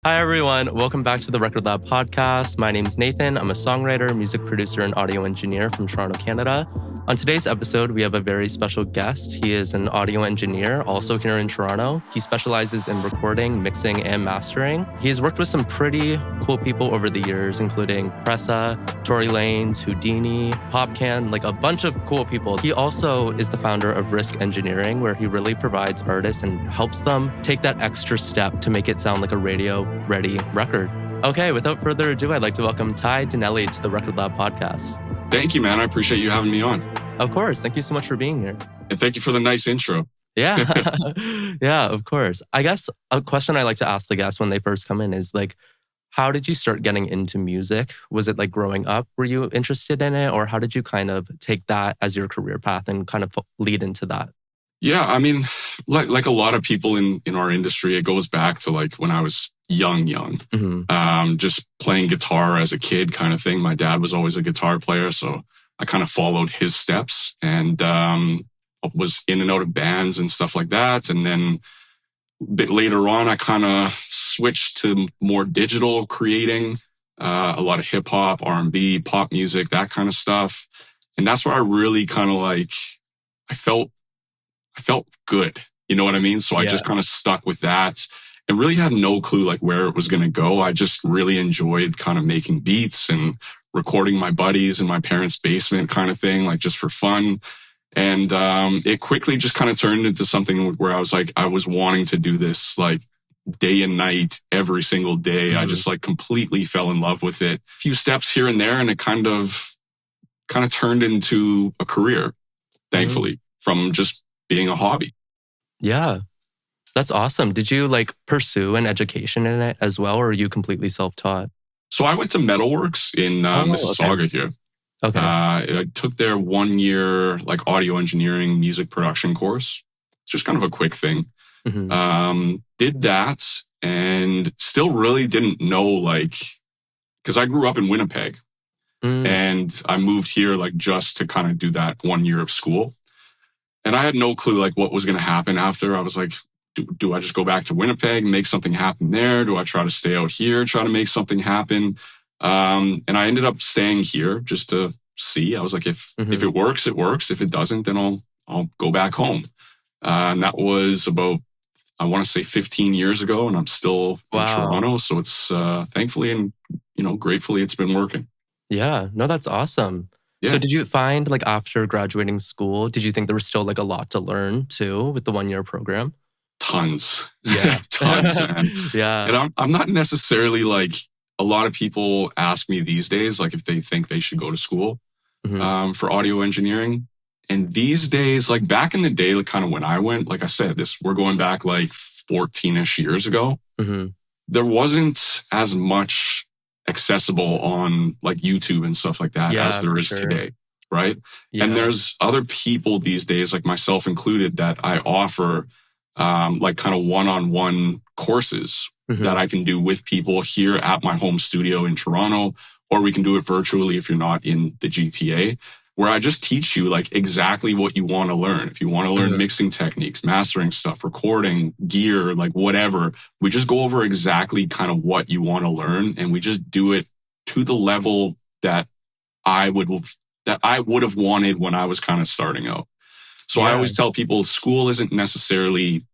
Hi, everyone. Welcome back to the Record Lab podcast. My name is Nathan. I'm a songwriter, music producer, and audio engineer from Toronto, Canada. On today's episode, we have a very special guest. He is an audio engineer, also here in Toronto. He specializes in recording, mixing, and mastering. He has worked with some pretty cool people over the years, including Pressa, Tory Lanez, Houdini, Popcan, like a bunch of cool people. He also is the founder of Risk Engineering, where he really provides artists and helps them take that extra step to make it sound like a radio-ready record. Okay, without further ado, I'd like to welcome Ty Danelley to the Record Lab podcast. Thank you, man. I appreciate you having me on. Of course. Thank you so much for being here. And thank you for the nice intro. Yeah. Yeah, of course. I guess a question I like to ask the guests when they first come in is like, how did you start getting into music? Was it like growing up? Were you interested in it? Or how did you kind of take that as your career path and kind of lead into that? Yeah, I mean, like a lot of people in our industry, it goes back to like when I was young, just playing guitar as a kid kind of thing. My dad was always a guitar player, so I kind of followed his steps and was in and out of bands and stuff like that. And then a bit later on, I kind of switched to more digital creating, a lot of hip hop, R&B, pop music, that kind of stuff. And that's where I really kind of like, I felt good. You know what I mean? So I just kind of stuck with that and really had no clue like where it was going to go. I just really enjoyed kind of making beats and recording my buddies in my parents' basement kind of thing, like just for fun. And it quickly just kind of turned into something where I was like, I was wanting to do this like day and night, every single day. I just like completely fell in love with it. A few steps here and there, and it kind of turned into a career, thankfully, from just being a hobby. Yeah, that's awesome. Did you like pursue an education in it as well, or are you completely self-taught? So I went to Metalworks in Mississauga here. Okay. I took their 1 year like audio engineering music production course. It's just kind of a quick thing. Did that and still really didn't know like, because I grew up in Winnipeg and I moved here like just to kind of do that 1 year of school. And I had no clue like what was going to happen after. I was like, do I just go back to Winnipeg, make something happen there? Do I try to stay out here, try to make something happen? And I ended up staying here just to see. I was like, if it works, it works. If it doesn't, then I'll go back home. And that was about, I want to say 15 years ago, and I'm still in Toronto. So it's thankfully and gratefully it's been working. Yeah, no, that's awesome. Yeah. So did you find like after graduating school, did you think there was still like a lot to learn too with the 1 year program? Tons. Yeah. Tons, man. Yeah. And I'm not necessarily like, a lot of people ask me these days, like if they think they should go to school for audio engineering. And these days, like back in the day, like kind of when I went, like I said, we're going back like 14-ish years ago. There wasn't as much accessible on like YouTube and stuff like that as there is today, right? Yeah. And there's other people these days, like myself included, that I offer like kind of one-on-one courses that I can do with people here at my home studio in Toronto, or we can do it virtually if you're not in the GTA, where I just teach you like exactly what you want to learn. If you want to learn mixing techniques, mastering stuff, recording, gear, like whatever, we just go over exactly kind of what you want to learn. And we just do it to the level that I would have wanted when I was kind of starting out. So I always tell people school isn't necessarily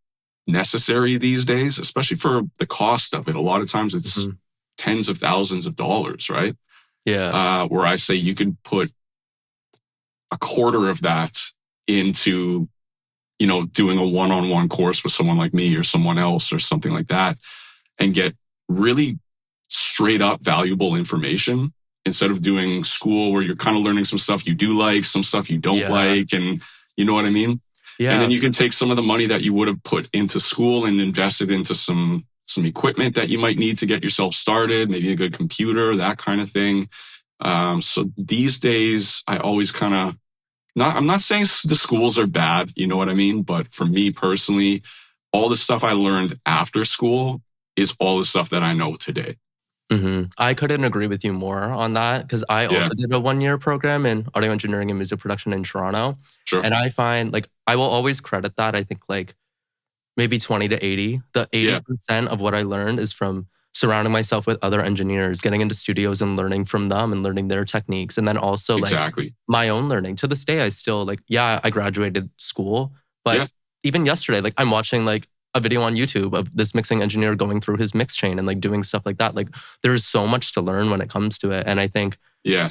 necessary these days, especially for the cost of it. A lot of times it's tens of thousands of dollars, right? Yeah. Where I say you could put a quarter of that into, doing a one-on-one course with someone like me or someone else or something like that and get really straight up valuable information instead of doing school where you're kind of learning some stuff you do like, some stuff you don't like, and you know what I mean? Yeah. And then you can take some of the money that you would have put into school and invest it into some equipment that you might need to get yourself started, maybe a good computer, that kind of thing. So these days, I always kind of, I'm not saying the schools are bad, you know what I mean? But for me personally, all the stuff I learned after school is all the stuff that I know today. I couldn't agree with you more on that because I also did a 1 year program in audio engineering and music production in Toronto. Sure. And I find like, I will always credit that. I think like maybe 20 to 80. The 80% of what I learned is from surrounding myself with other engineers, getting into studios and learning from them and learning their techniques. And then also like Exactly. my own learning. To this day, I still like, yeah, I graduated school, but Yeah. even yesterday, like I'm watching like a video on YouTube of this mixing engineer going through his mix chain and like doing stuff like that. Like there's so much to learn when it comes to it. And I think Yeah.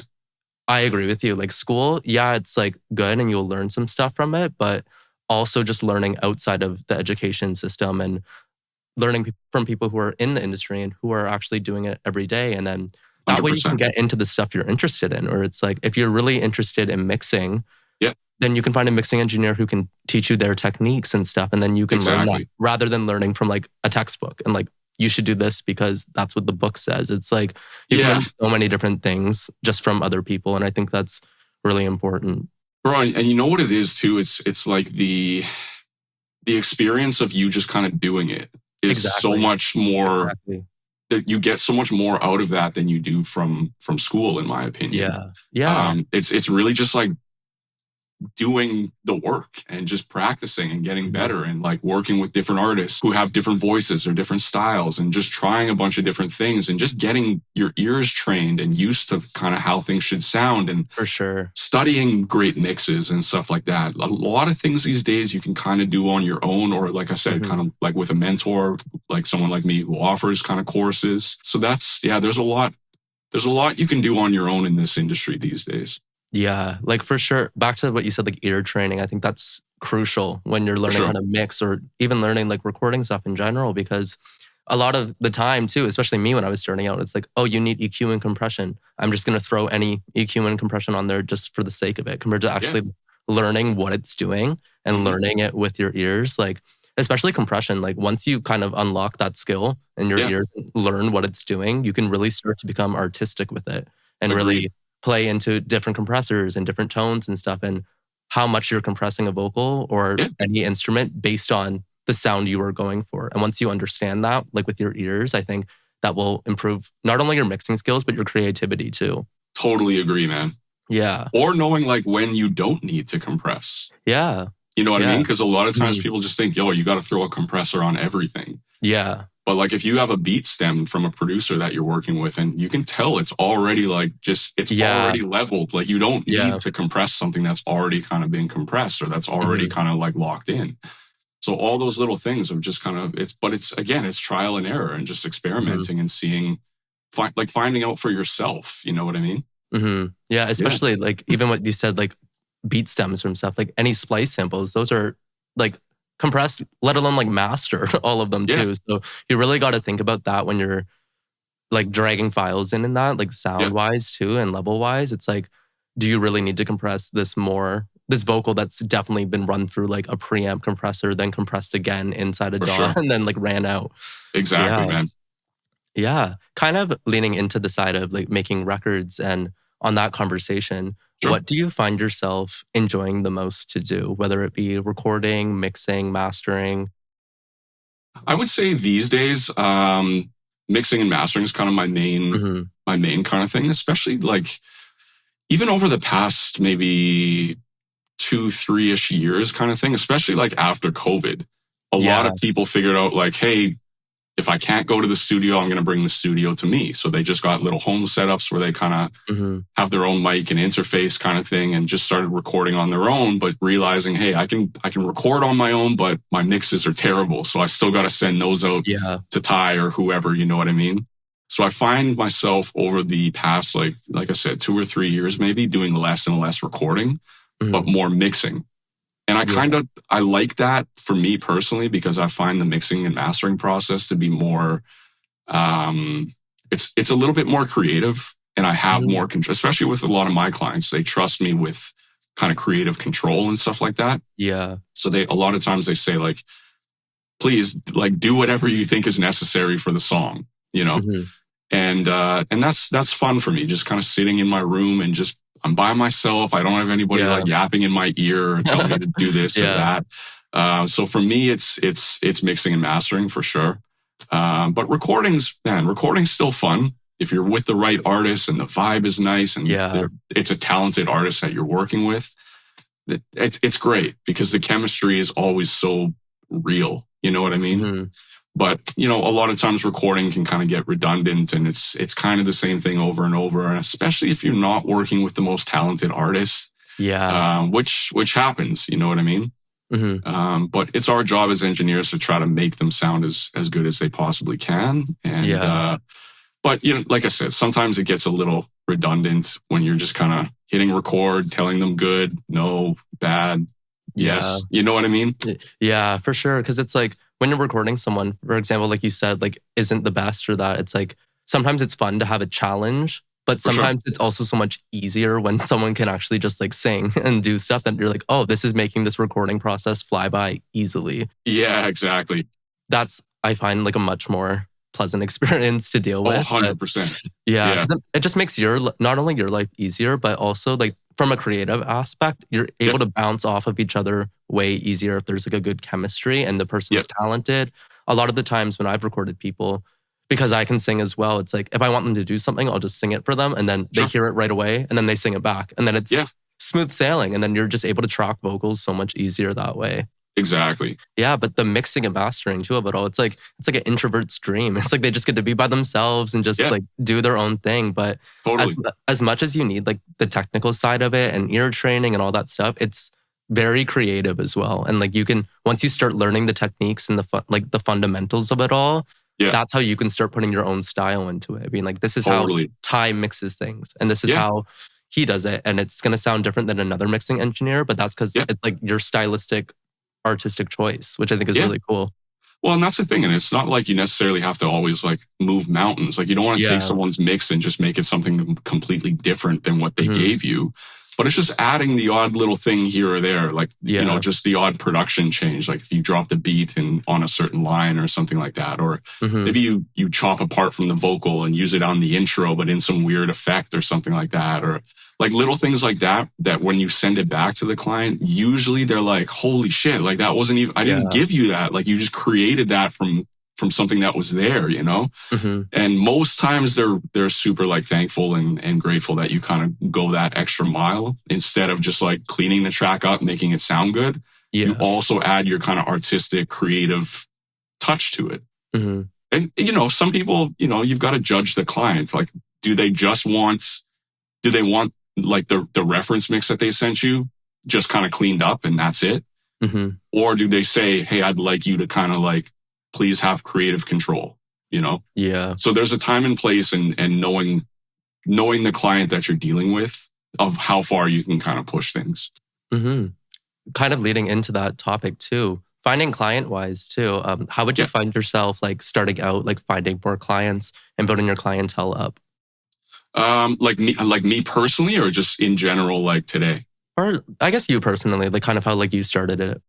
I agree with you. Like school, yeah, it's like good and you'll learn some stuff from it, but also just learning outside of the education system and learning from people who are in the industry and who are actually doing it every day. And then that way you can 100%. get into the stuff you're interested in. Or it's like, if you're really interested in mixing, Yeah. then you can find a mixing engineer who can teach you their techniques and stuff. And then you can learn that Exactly. rather than learning from like a textbook and like, you should do this because that's what the book says. It's like, you can Yeah. learn so many different things just from other people. And I think that's really important. Bro, and you know what it is too? It's like the experience of you just kind of doing it is so Exactly. much more Exactly. that you get so much more out of that than you do from school, in my opinion. Yeah. Yeah. It's really just like doing the work and just practicing and getting better and like working with different artists who have different voices or different styles and just trying a bunch of different things and just getting your ears trained and used to kind of how things should sound and For sure. studying great mixes and stuff like that. A lot of things these days you can kind of do on your own, or like I said, kind of like with a mentor, like someone like me who offers kind of courses. So that's, yeah, there's a lot you can do on your own in this industry these days. Yeah, like for sure. Back to what you said, like ear training. I think that's crucial when you're learning sure. how to mix or even learning like recording stuff in general, because a lot of the time too, especially me when I was starting out, it's like, oh, you need EQ and compression. I'm just going to throw any EQ and compression on there just for the sake of it, compared to actually learning what it's doing and learning it with your ears. Like, especially compression, like once you kind of unlock that skill and your ears learn what it's doing, you can really start to become artistic with it and really play into different compressors and different tones and stuff, and how much you're compressing a vocal or any instrument based on the sound you are going for. And once you understand that, like with your ears, I think that will improve not only your mixing skills, but your creativity too. Totally agree, man. Yeah. Or knowing like when you don't need to compress. Yeah. You know what I mean? Because a lot of times people just think, yo, you got to throw a compressor on everything. Yeah. But like if you have a beat stem from a producer that you're working with and you can tell it's already like already leveled. Like you don't need to compress something that's already kind of been compressed or that's already kind of like locked in. So all those little things are just kind of, it's trial and error and just experimenting and seeing, finding out for yourself. You know what I mean? Mm-hmm. Yeah, especially like even what you said, like beat stems from stuff, like any splice samples, those are like compressed, let alone like master, all of them too. So you really got to think about that when you're like dragging files in and that, like sound wise too and level wise. It's like, do you really need to compress this vocal that's definitely been run through like a preamp compressor, then compressed again inside a DAW and then like ran out. Exactly, man. Yeah. Kind of leaning into the side of like making records, and on that conversation, what do you find yourself enjoying the most to do, whether it be recording, mixing, mastering? I would say these days, mixing and mastering is kind of my main kind of thing, especially like even over the past maybe 2-3-ish years kind of thing, especially like after COVID. A lot of people figured out like, hey, if I can't go to the studio, I'm going to bring the studio to me. So they just got little home setups where they kind of have their own mic and interface kind of thing and just started recording on their own, but realizing, hey, I can record on my own, but my mixes are terrible. So I still got to send those out to Ty or whoever, you know what I mean? So I find myself over the past, like I said, 2 or 3 years, maybe doing less and less recording, but more mixing. And I like that for me personally, because I find the mixing and mastering process to be more, it's a little bit more creative, and I have more control, especially with a lot of my clients. They trust me with kind of creative control and stuff like that. Yeah. So a lot of times they say like, please like do whatever you think is necessary for the song, you know? And that's fun for me, just kind of sitting in my room and just, I'm by myself. I don't have anybody like yapping in my ear or telling me to do this or that. So for me, it's mixing and mastering for sure. But recording's still fun. If you're with the right artist and the vibe is nice and it's a talented artist that you're working with, it's great because the chemistry is always so real. You know what I mean? But, a lot of times recording can kind of get redundant, and it's kind of the same thing over and over, and especially if you're not working with the most talented artists, which happens, you know what I mean? But it's our job as engineers to try to make them sound as good as they possibly can. And, but, like I said, sometimes it gets a little redundant when you're just kind of hitting record, telling them good, no, bad, yes. You know what I mean? Yeah, for sure. Because it's like when you're recording someone, for example, like you said, like isn't the best or that, it's like sometimes it's fun to have a challenge, but sometimes it's also so much easier when someone can actually just like sing and do stuff that you're like, oh, this is making this recording process fly by easily. Yeah, exactly. That's, I find, like a much more pleasant experience to deal with. 100%. Yeah, because it just makes not only your life easier, but also like from a creative aspect, you're able to bounce off of each other way easier if there's like a good chemistry and the person's talented. A lot of the times when I've recorded people, because I can sing as well, it's like if I want them to do something, I'll just sing it for them, and then they hear it right away, and then they sing it back, and then it's smooth sailing, and then you're just able to track vocals so much easier that way. Exactly. Yeah, but the mixing and mastering too of it all, it's like an introvert's dream. It's like they just get to be by themselves and just like do their own thing. But as much as you need like the technical side of it and ear training and all that stuff, it's very creative as well. And like you can, once you start learning the techniques and the fundamentals of it all, that's how you can start putting your own style into it. Being like, this is how Ty mixes things, and this is how he does it, and it's going to sound different than another mixing engineer, but that's because it's like your stylistic artistic choice, which I think is really cool. Well, and that's the thing. And it's not like you necessarily have to always like move mountains. Like you don't want to take someone's mix and just make it something completely different than what they gave you. But it's just adding the odd little thing here or there. Like, just the odd production change. Like if you drop the beat on a certain line or something like that. Or maybe you chop apart from the vocal and use it on the intro, but in some weird effect or something like that. Or like little things like that when you send it back to the client, usually they're like, holy shit, like that wasn't even, I didn't give you that. Like you just created that from something that was there, And most times they're super like thankful and grateful that you kind of go that extra mile instead of just like cleaning the track up, making it sound good. You also add your kind of artistic, creative touch to it. And, some people, you've got to judge the client. Like, do they want like the reference mix that they sent you just kind of cleaned up and that's it? Or do they say, hey, I'd like you to kind of like, please have creative control, So there's a time and place and knowing the client that you're dealing with of how far you can kind of push things. Kind of leading into that topic too, finding client wise too. How would you find yourself like starting out, like finding more clients and building your clientele up? Like me personally, or just in general, like today? Or I guess you personally, like kind of how like you started it.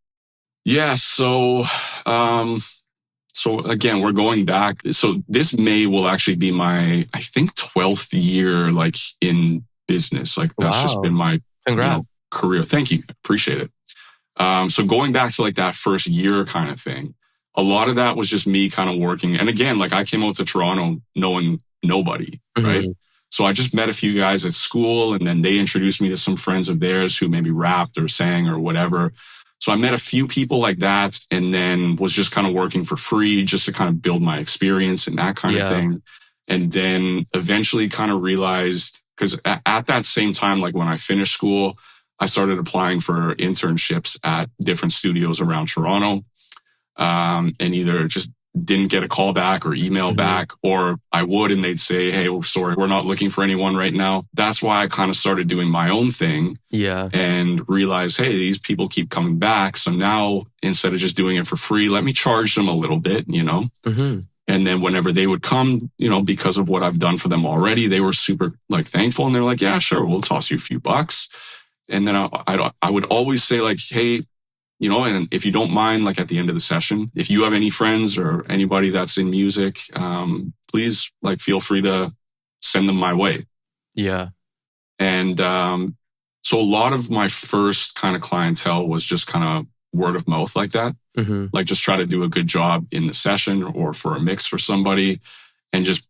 Yeah. So again, we're going back. So this May will actually be my, I think, 12th year, like in business. Like that's just been my career. Thank you. Appreciate it. So going back to like that first year kind of thing, a lot of that was just me kind of working. And again, like I came out to Toronto knowing nobody, right? So I just met a few guys at school, and then they introduced me to some friends of theirs who maybe rapped or sang or whatever. So I met a few people like that, and then was just kind of working for free just to kind of build my experience and that kind of thing. And then eventually kind of realized, because at that same time, like when I finished school, I started applying for internships at different studios around Toronto, and either just didn't get a call back or email back, or I would, and they'd say, hey, we're sorry, we're not looking for anyone right now. That's why I kind of started doing my own thing and realized, hey, these people keep coming back. So now instead of just doing it for free, let me charge them a little bit, And then whenever they would come, because of what I've done for them already, they were super like thankful, and they're like, yeah, sure, we'll toss you a few bucks. And then I would always say like, hey, and if you don't mind, like at the end of the session, if you have any friends or anybody that's in music, please like feel free to send them my way. Yeah. And so a lot of my first kind of clientele was just kind of word of mouth like that. Like just try to do a good job in the session or for a mix for somebody, and just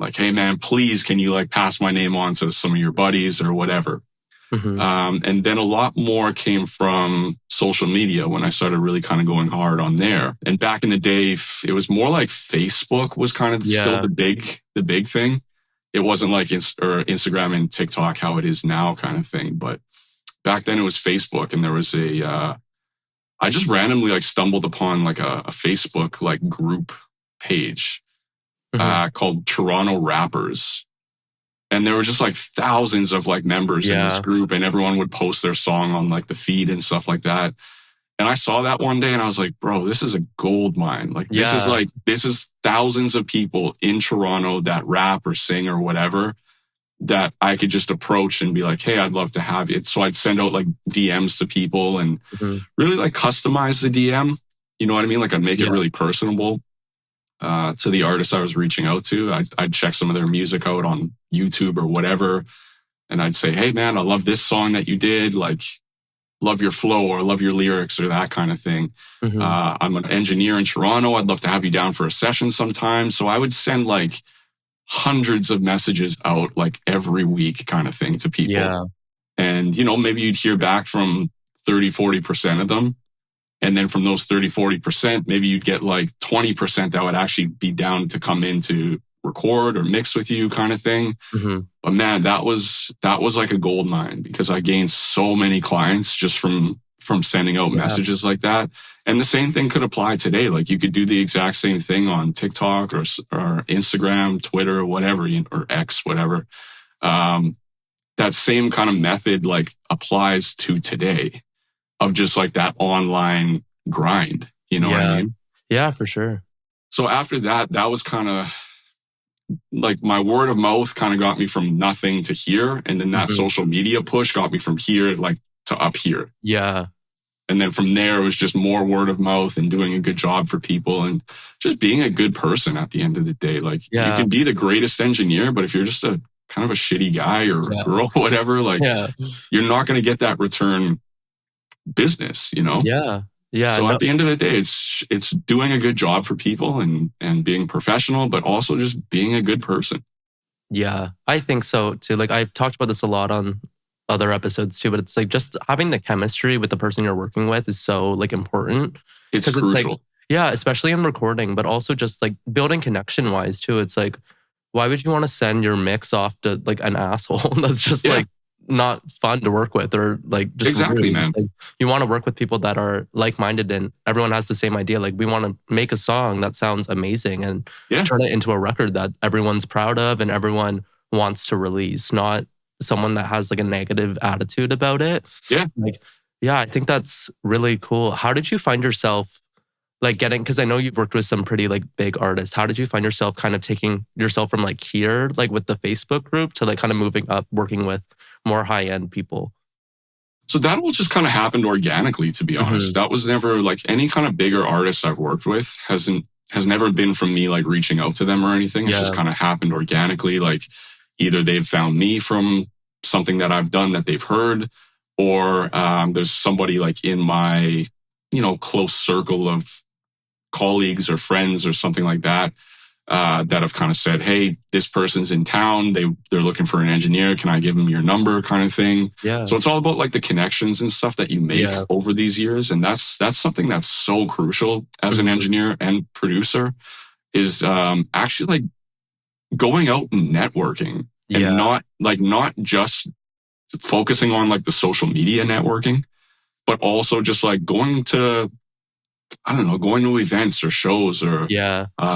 like, hey man, please, can you like pass my name on to some of your buddies or whatever? And then a lot more came from social media when I started really kind of going hard on there. And back in the day, it was more like Facebook was kind of still the big thing. It wasn't like Instagram and TikTok how it is now kind of thing. But back then it was Facebook, and there was I just randomly like stumbled upon like a Facebook like group page called Toronto Rappers. And there were just like thousands of like members in this group, and everyone would post their song on like the feed and stuff like that. And I saw that one day and I was like, bro, this is a gold mine. Like this is thousands of people in Toronto that rap or sing or whatever that I could just approach and be like, hey, I'd love to have it. So I'd send out like DMs to people and really like customize the DM. You know what I mean? Like I'd make it really personable to the artists I was reaching out to. I'd check some of their music out on YouTube or whatever. And I'd say, hey man, I love this song that you did. Like, love your flow or love your lyrics or that kind of thing. I'm an engineer in Toronto. I'd love to have you down for a session sometime. So I would send like hundreds of messages out like every week kind of thing to people. Yeah. And, you know, maybe you'd hear back from 30, 40% of them. And then from those 30, 40%, maybe you'd get like 20% that would actually be down to come in to record or mix with you kind of thing. But man, that was like a gold mine, because I gained so many clients just from sending out messages like that. And the same thing could apply today. Like you could do the exact same thing on TikTok or Instagram, Twitter, whatever, or X, whatever. That same kind of method like applies to today of just like that online grind. You know what I mean? Yeah, for sure. So after that was kind of like my word of mouth kind of got me from nothing to here. And then that social media push got me from here like to up here. Yeah. And then from there, it was just more word of mouth and doing a good job for people and just being a good person at the end of the day. Like you can be the greatest engineer, but if you're just a kind of a shitty guy or girl or whatever, like you're not going to get that return business, you know? Yeah. Yeah. So at the end of the day, it's doing a good job for people and being professional, but also just being a good person. Yeah, I think so too. Like I've talked about this a lot on other episodes too, but it's like just having the chemistry with the person you're working with is so like important. It's crucial. It's like, yeah, especially in recording, but also just like building connection wise too. It's like, why would you want to send your mix off to like an asshole that's just like not fun to work with, or like just exactly, rude. Man. Like, you want to work with people that are like-minded and everyone has the same idea. Like we want to make a song that sounds amazing and turn it into a record that everyone's proud of and everyone wants to release, not someone that has like a negative attitude about it. Yeah. Like, yeah, I think that's really cool. How did you find yourself like getting, because I know you've worked with some pretty like big artists. How did you find yourself kind of taking yourself from like here, like with the Facebook group, to like kind of moving up, working with more high-end people? So that all just kind of happened organically, to be honest. That was never like any kind of bigger artists I've worked with has never been from me like reaching out to them or anything. It's just kind of happened organically. Like either they've found me from something that I've done that they've heard, or there's somebody like in my, you know, close circle of colleagues or friends or something like that, that have kind of said, hey, this person's in town. They're looking for an engineer. Can I give them your number kind of thing? Yeah. So it's all about like the connections and stuff that you make over these years. And that's something that's so crucial as an engineer and producer is actually like going out and networking and not just focusing on like the social media networking, but also just like going to events or shows or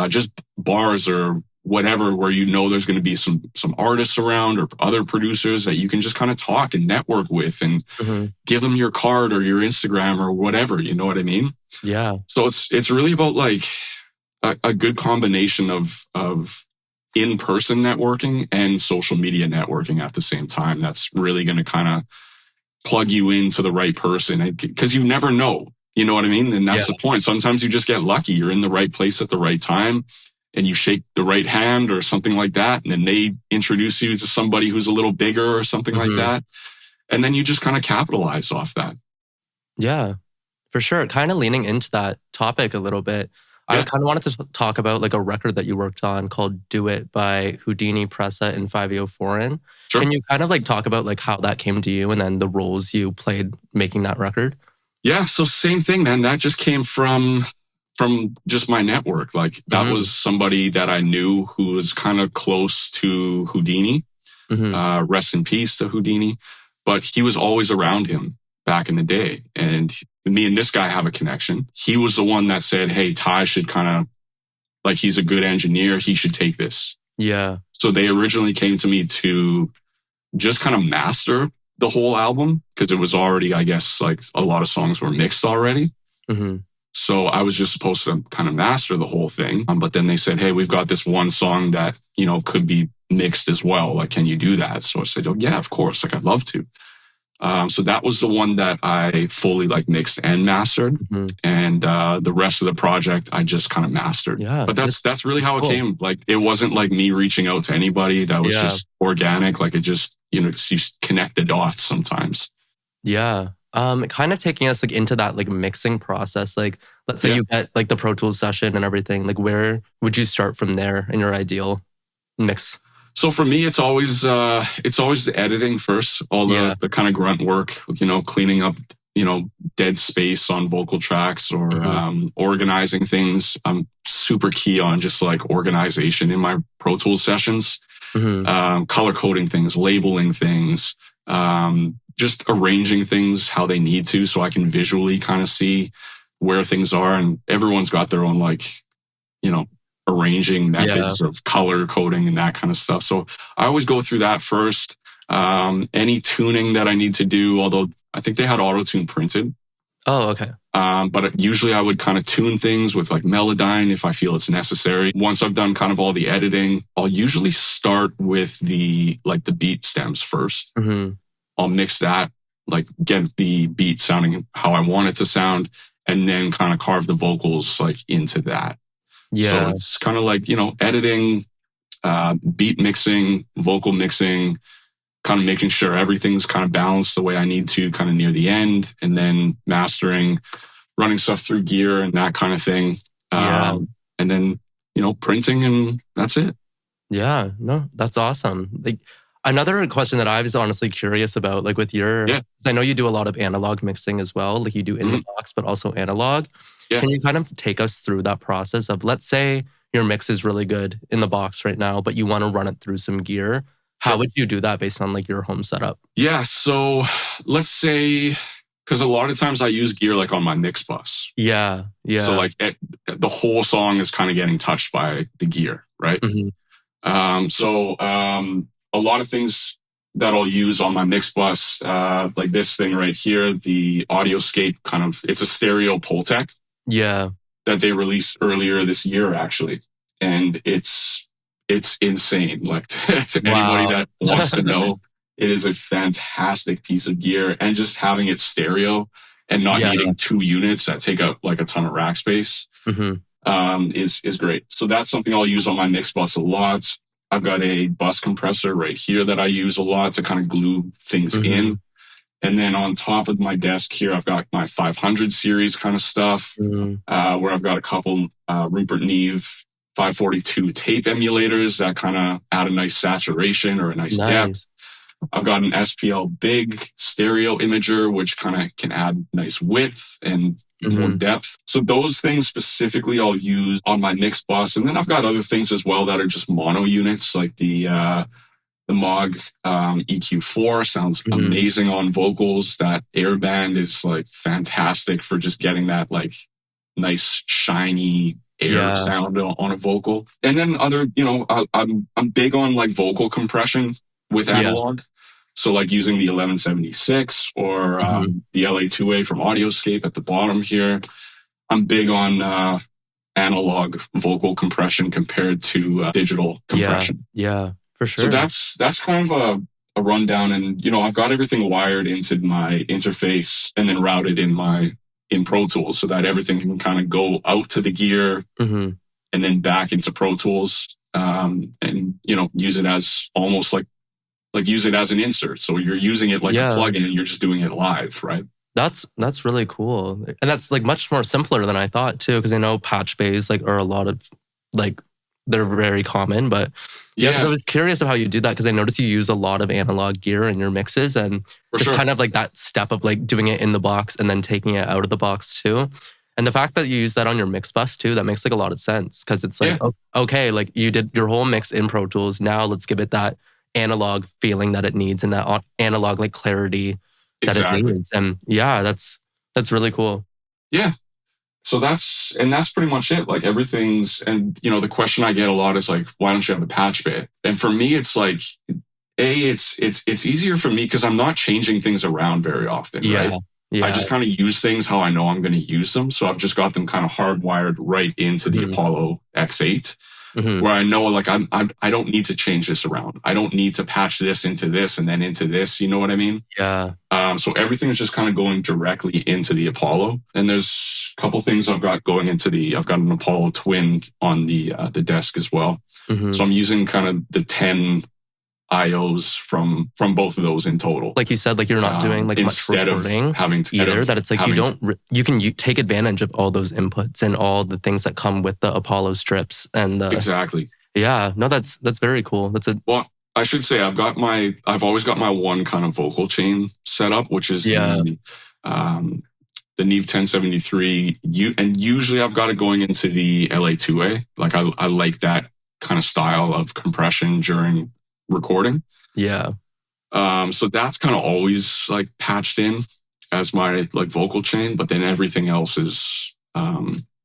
just bars or whatever, where you know there's going to be some artists around or other producers that you can just kind of talk and network with and give them your card or your Instagram or whatever, you know what I mean? Yeah. So it's really about like a good combination of in-person networking and social media networking at the same time. That's really going to kind of plug you into the right person, because you never know. You know what I mean? And that's the point. Sometimes you just get lucky. You're in the right place at the right time and you shake the right hand or something like that. And then they introduce you to somebody who's a little bigger or something like that. And then you just kind of capitalize off that. Yeah, for sure. Kind of leaning into that topic a little bit. I kind of wanted to talk about like a record that you worked on called Do It by Houdini, Pressa, and Fivio Foreign. Sure. Can you kind of like talk about like how that came to you and then the roles you played making that record? Yeah, so same thing, man. That just came from just my network. Like that was somebody that I knew who was kind of close to Houdini. Rest in peace to Houdini. But he was always around him back in the day. And me and this guy have a connection. He was the one that said, hey, Ty should kind of, like, he's a good engineer. He should take this. Yeah. So they originally came to me to just kind of master the whole album because it was already, I guess, like a lot of songs were mixed already. So I was just supposed to kind of master the whole thing. But then they said, hey, we've got this one song that, you know, could be mixed as well. Like, can you do that? So I said, oh, yeah, of course. Like, I'd love to. So that was the one that I fully like mixed and mastered. And the rest of the project, I just kind of mastered. Yeah. But that's really how it came. Like, it wasn't like me reaching out to anybody. That was just organic. Like, it just, you know, you connect the dots sometimes. Yeah. Kind of taking us like into that like mixing process. Like, let's say you get like the Pro Tools session and everything. Like, where would you start from there in your ideal mix? So for me, it's always the editing first, all the kind of grunt work, you know, cleaning up, you know, dead space on vocal tracks or organizing things. I'm super key on just like organization in my Pro Tools sessions, color coding things, labeling things, just arranging things how they need to so I can visually kind of see where things are. And everyone's got their own, like, you know, arranging methods of color coding and that kind of stuff. So I always go through that first. Any tuning that I need to do, although I think they had auto-tune printed. Oh, okay. But usually I would kind of tune things with like Melodyne if I feel it's necessary. Once I've done kind of all the editing, I'll usually start with the beat stems first. I'll mix that, like get the beat sounding how I want it to sound, and then kind of carve the vocals like into that. Yeah. So it's kind of like, you know, editing, beat mixing, vocal mixing, kind of making sure everything's kind of balanced the way I need to kind of near the end, and then mastering, running stuff through gear and that kind of thing. And then, you know, printing, and that's it. Yeah. No, that's awesome. Like, another question that I was honestly curious about, like with your, because I know you do a lot of analog mixing as well. Like you do in the box, but also analog. Can you kind of take us through that process of, let's say your mix is really good in the box right now, but you want to run it through some gear. How would you do that based on like your home setup? Yeah. So let's say, because a lot of times I use gear like on my mix bus. Yeah. So like the whole song is kind of getting touched by the gear, right? A lot of things that I'll use on my mix bus, like this thing right here, the Audioscape kind of, it's a stereo Pultec. Yeah. That they released earlier this year, actually. And it's insane. Like to anybody that wants to know, it is a fantastic piece of gear. And just having it stereo and not needing two units that take up like a ton of rack space is great. So that's something I'll use on my mix bus a lot. I've got a bus compressor right here that I use a lot to kind of glue things in. And then on top of my desk here, I've got my 500 series kind of stuff, where I've got a couple Rupert Neve 542 tape emulators that kind of add a nice saturation or a nice depth. I've got an SPL big stereo imager, which kind of can add nice width and more depth. So those things specifically I'll use on my mix bus. And then I've got other things as well that are just mono units, like the Moog EQ4 sounds amazing on vocals. That airband is like fantastic for just getting that like nice shiny air sound on a vocal. And then other, you know, I'm big on like vocal compression with analog. So like using the 1176 or the LA2A from Audioscape at the bottom here. I'm big on analog vocal compression compared to digital compression. Yeah, for sure. So that's kind of a rundown. And, you know, I've got everything wired into my interface and then routed in Pro Tools so that everything can kind of go out to the gear and then back into Pro Tools and, you know, use it as almost like use it as an insert. So you're using it like a plugin and you're just doing it live, right? That's really cool. And that's like much more simpler than I thought too, because I know patch bays like are a lot of like they're very common. But yeah, because I was curious of how you do that because I noticed you use a lot of analog gear in your mixes and just kind of like that step of like doing it in the box and then taking it out of the box too. And the fact that you use that on your mix bus too, that makes like a lot of sense because it's like, okay, like you did your whole mix in Pro Tools. Now let's give it that analog feeling that it needs and that analog like clarity that it needs. And yeah, that's really cool. Yeah. So that's pretty much it. Like everything's, and you know, the question I get a lot is like, why don't you have a patch bay? And for me, it's like, it's easier for me because I'm not changing things around very often, right? Yeah. I just kind of use things how I know I'm going to use them. So I've just got them kind of hardwired right into the Apollo X8, where I know like I don't need to change this around. I don't need to patch this into this and then into this. You know what I mean? Yeah. So everything is just kind of going directly into the Apollo. And there's a couple things I've got going into I've got an Apollo Twin on the desk as well. So I'm using kind of the 10 IOs from both of those in total. Like you said, like you're not doing like much recording either. That it's like you can take advantage of all those inputs and all the things that come with the Apollo strips and exactly. Yeah, no, that's very cool. Well, I should say I've always got my one kind of vocal chain set up, which is the Neve 1073. And usually I've got it going into the LA2A. Like I like that kind of style of compression during recording. Yeah. So that's kind of always like patched in as my like vocal chain, but then everything else is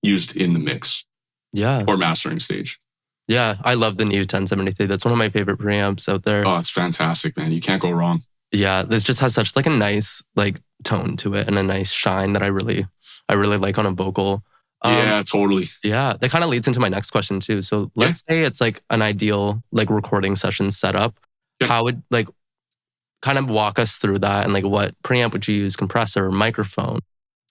used in the mix. Yeah. Or mastering stage. Yeah, I love the Neve 1073. That's one of my favorite preamps out there. Oh, it's fantastic, man. You can't go wrong. Yeah, this just has such like a nice like tone to it and a nice shine that I really like on a vocal. Yeah, totally. Yeah, that kind of leads into my next question too. So let's say it's like an ideal like recording session setup. Yeah. How would like kind of walk us through that and like what preamp would you use, compressor, microphone?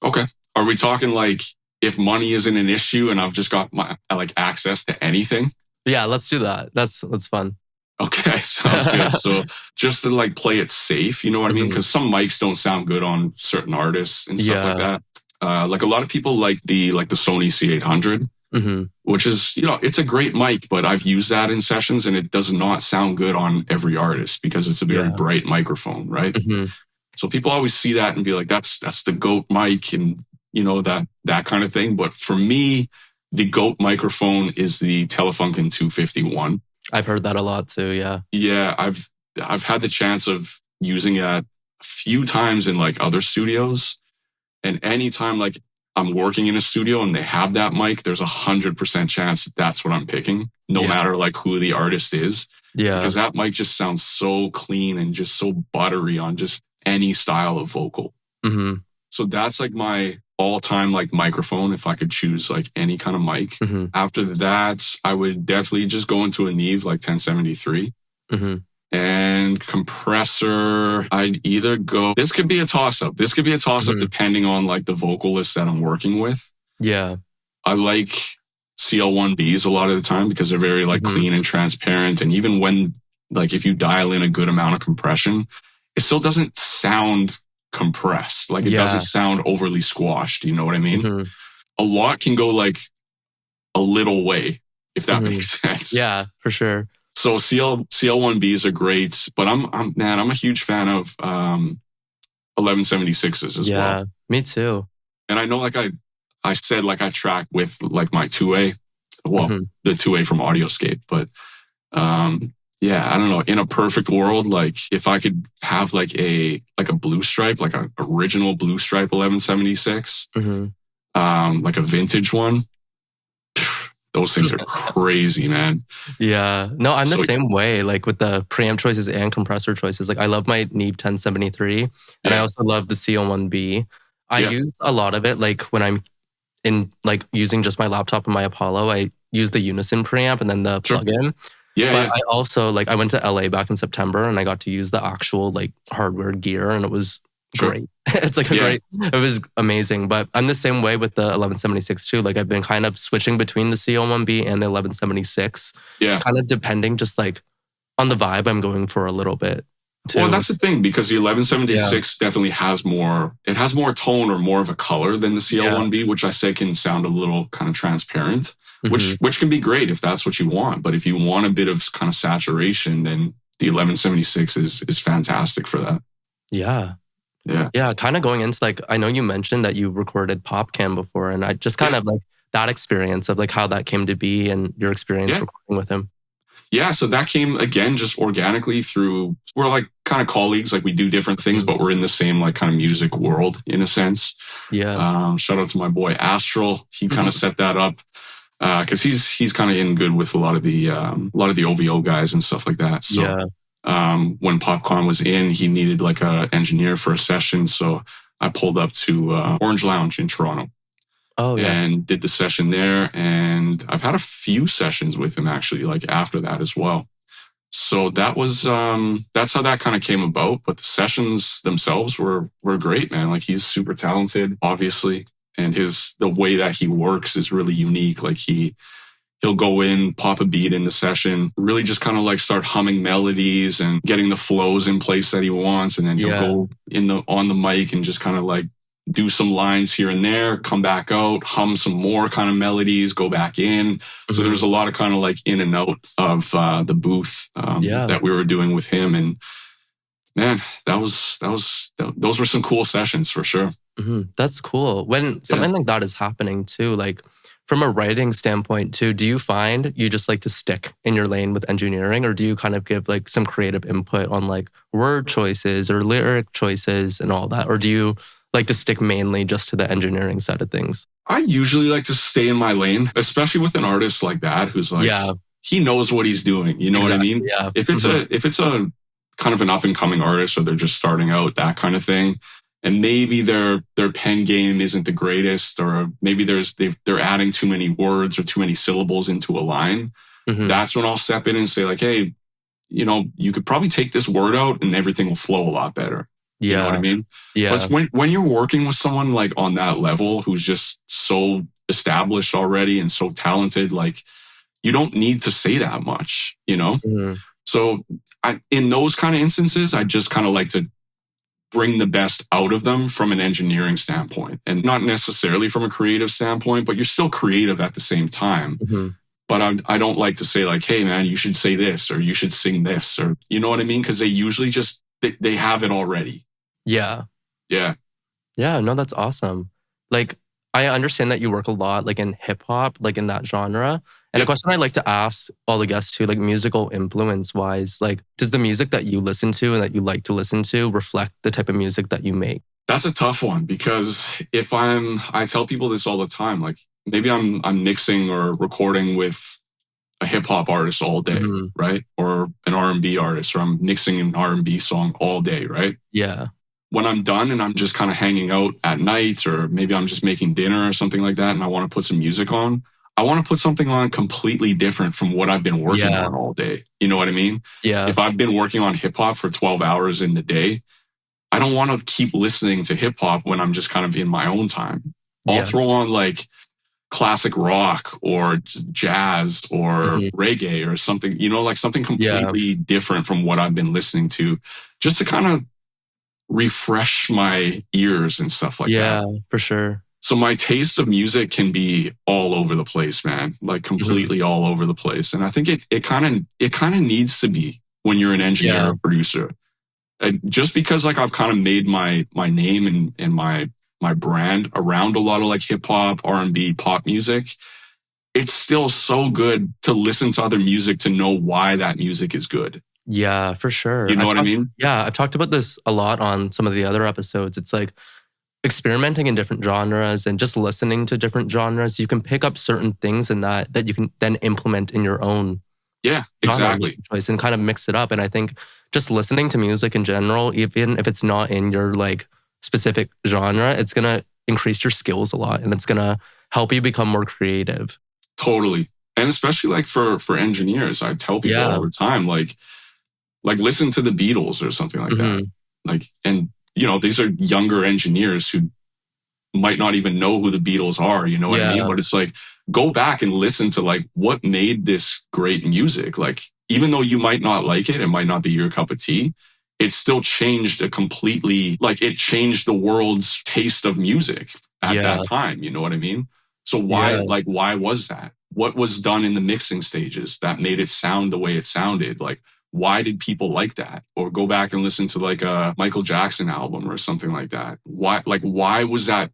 Okay. Are we talking like if money isn't an issue and I've just got my like access to anything? Yeah, let's do that. That's fun. Okay, sounds good. So just to like play it safe, you know what I mean? Because some mics don't sound good on certain artists and stuff like that. Like a lot of people like the Sony C800, which is, you know, it's a great mic, but I've used that in sessions and it does not sound good on every artist because it's a very bright microphone, right? So people always see that and be like, that's the GOAT mic and, you know, that kind of thing. But for me, the GOAT microphone is the Telefunken 251. I've heard that a lot too, yeah. Yeah, I've had the chance of using it a few times in like other studios. And anytime like I'm working in a studio and they have that mic, there's 100% chance that's what I'm picking, no matter like who the artist is. Yeah. Because that mic just sounds so clean and just so buttery on just any style of vocal. So that's like my all-time like microphone if I could choose like any kind of mic. After that, I would definitely just go into a Neve like 1073. And compressor, I'd either go, this could be a toss-up. This could be a toss-up depending on like the vocalist that I'm working with. Yeah. I like CL1Bs a lot of the time because they're very like clean and transparent. And even when like if you dial in a good amount of compression, it still doesn't sound compressed. Like it doesn't sound overly squashed. You know what I mean? A lot can go like a little way, if that makes sense. Yeah, for sure. So CL1Bs are great, but I'm a huge fan of 1176s as well. Yeah, me too. And I know like I said like I track with like my 2A, well, the 2A from Audioscape, but yeah, I don't know. In a perfect world, like if I could have like a blue stripe, like an original blue stripe 1176, like a vintage one. Those things are crazy, man. Yeah. No, I'm the same way, like with the preamp choices and compressor choices. Like I love my Neve 1073 and I also love the CO1B. I use a lot of it like when I'm in like using just my laptop and my Apollo, I use the Unison preamp and then the plugin. But I also like I went to LA back in September and I got to use the actual like hardware gear and it was great. It's like it was amazing. But I'm the same way with the 1176 too. Like I've been kind of switching between the CO1B and the 1176. Yeah. Kind of depending just like on the vibe I'm going for a little bit. too. Well, that's the thing, because the Yeah. 1176 definitely has more, it has more tone or more of a color than the CL1B, which I say can sound a little kind of transparent, which can be great if that's what you want. But if you want a bit of kind of saturation, then the 1176 is fantastic for that. Yeah. Yeah. Yeah. Kind of going into like, I know you mentioned that you recorded PopCam before, and I just kind of like that experience of like how that came to be and your experience recording with him. Yeah, so that came again just organically through, we're like kind of colleagues, like we do different things, but we're in the same like kind of music world in a sense. Yeah. Shout out to my boy Astral. He kind of set that up because he's kind of in good with a lot of the OVO guys and stuff like that. So when PopCon was in, he needed like an engineer for a session, so I pulled up to Orange Lounge in Toronto. Oh, yeah. And did the session there. And I've had a few sessions with him actually, like after that as well. So that was, that's how that kind of came about. But the sessions themselves were great, man. Like he's super talented, obviously. And the way that he works is really unique. Like he'll go in, pop a beat in the session, really just kind of like start humming melodies and getting the flows in place that he wants. And then he'll go on the mic and just kind of like do some lines here and there, come back out, hum some more kind of melodies, go back in. So there's a lot of kind of like in and out of the booth that we were doing with him. And man, those were some cool sessions for sure. That's cool. When something like that is happening too, like from a writing standpoint too, do you find you just like to stick in your lane with engineering, or do you kind of give like some creative input on like word choices or lyric choices and all that? Or do you like to stick mainly just to the engineering side of things? I usually like to stay in my lane, especially with an artist like that who's like, he knows what he's doing. You know what I mean? Yeah. If it's a kind of an up and coming artist, or they're just starting out, that kind of thing, and maybe their pen game isn't the greatest, or maybe they're adding too many words or too many syllables into a line, that's when I'll step in and say like, hey, you know, you could probably take this word out and everything will flow a lot better. You know what I mean? Yeah. But when you're working with someone like on that level who's just so established already and so talented, like you don't need to say that much, you know? So in those kind of instances, I just kind of like to bring the best out of them from an engineering standpoint, and not necessarily from a creative standpoint, but you're still creative at the same time. But I don't like to say like, hey man, you should say this, or you should sing this, or you know what I mean? Because they usually just, they have it already. Yeah. No, that's awesome. Like, I understand that you work a lot like in hip hop, like in that genre. And a question I like to ask all the guests too, like musical influence wise, like does the music that you listen to and that you like to listen to reflect the type of music that you make? That's a tough one, because I tell people this all the time, like maybe I'm mixing or recording with a hip hop artist all day, right? Or an R&B artist, or I'm mixing an R&B song all day, right? Yeah. When I'm done and I'm just kind of hanging out at night, or maybe I'm just making dinner or something like that, and I want to put some music on, I want to put something on completely different from what I've been working on all day. You know what I mean? Yeah. If I've been working on hip hop for 12 hours in the day, I don't want to keep listening to hip hop when I'm just kind of in my own time. I'll throw on like classic rock or jazz or reggae or something, you know, like something completely different from what I've been listening to, just to kind of refresh my ears and stuff like that. Yeah, for sure. So my taste of music can be all over the place, man, like completely all over the place. And I think it kind of needs to be when you're an engineer or producer. Just because like I've kind of made my name and my brand around a lot of like hip hop, R&B, pop music, it's still so good to listen to other music to know why that music is good. Yeah, for sure. You know what I mean? Yeah, I've talked about this a lot on some of the other episodes. It's like experimenting in different genres and just listening to different genres. You can pick up certain things in that you can then implement in your own exactly choice and kind of mix it up. And I think just listening to music in general, even if it's not in your like specific genre, it's going to increase your skills a lot, and it's going to help you become more creative. Totally. And especially like for engineers, I tell people all the time, like listen to the Beatles or something like that. Like, and you know, these are younger engineers who might not even know who the Beatles are, you know what I mean? But it's like, go back and listen to like what made this great music. Like, even though you might not like it, it might not be your cup of tea, it still changed a completely, like it changed the world's taste of music at that time. You know what I mean? So why was that? What was done in the mixing stages that made it sound the way it sounded? Like, why did people like that? Or go back and listen to like a Michael Jackson album or something like that. Why was it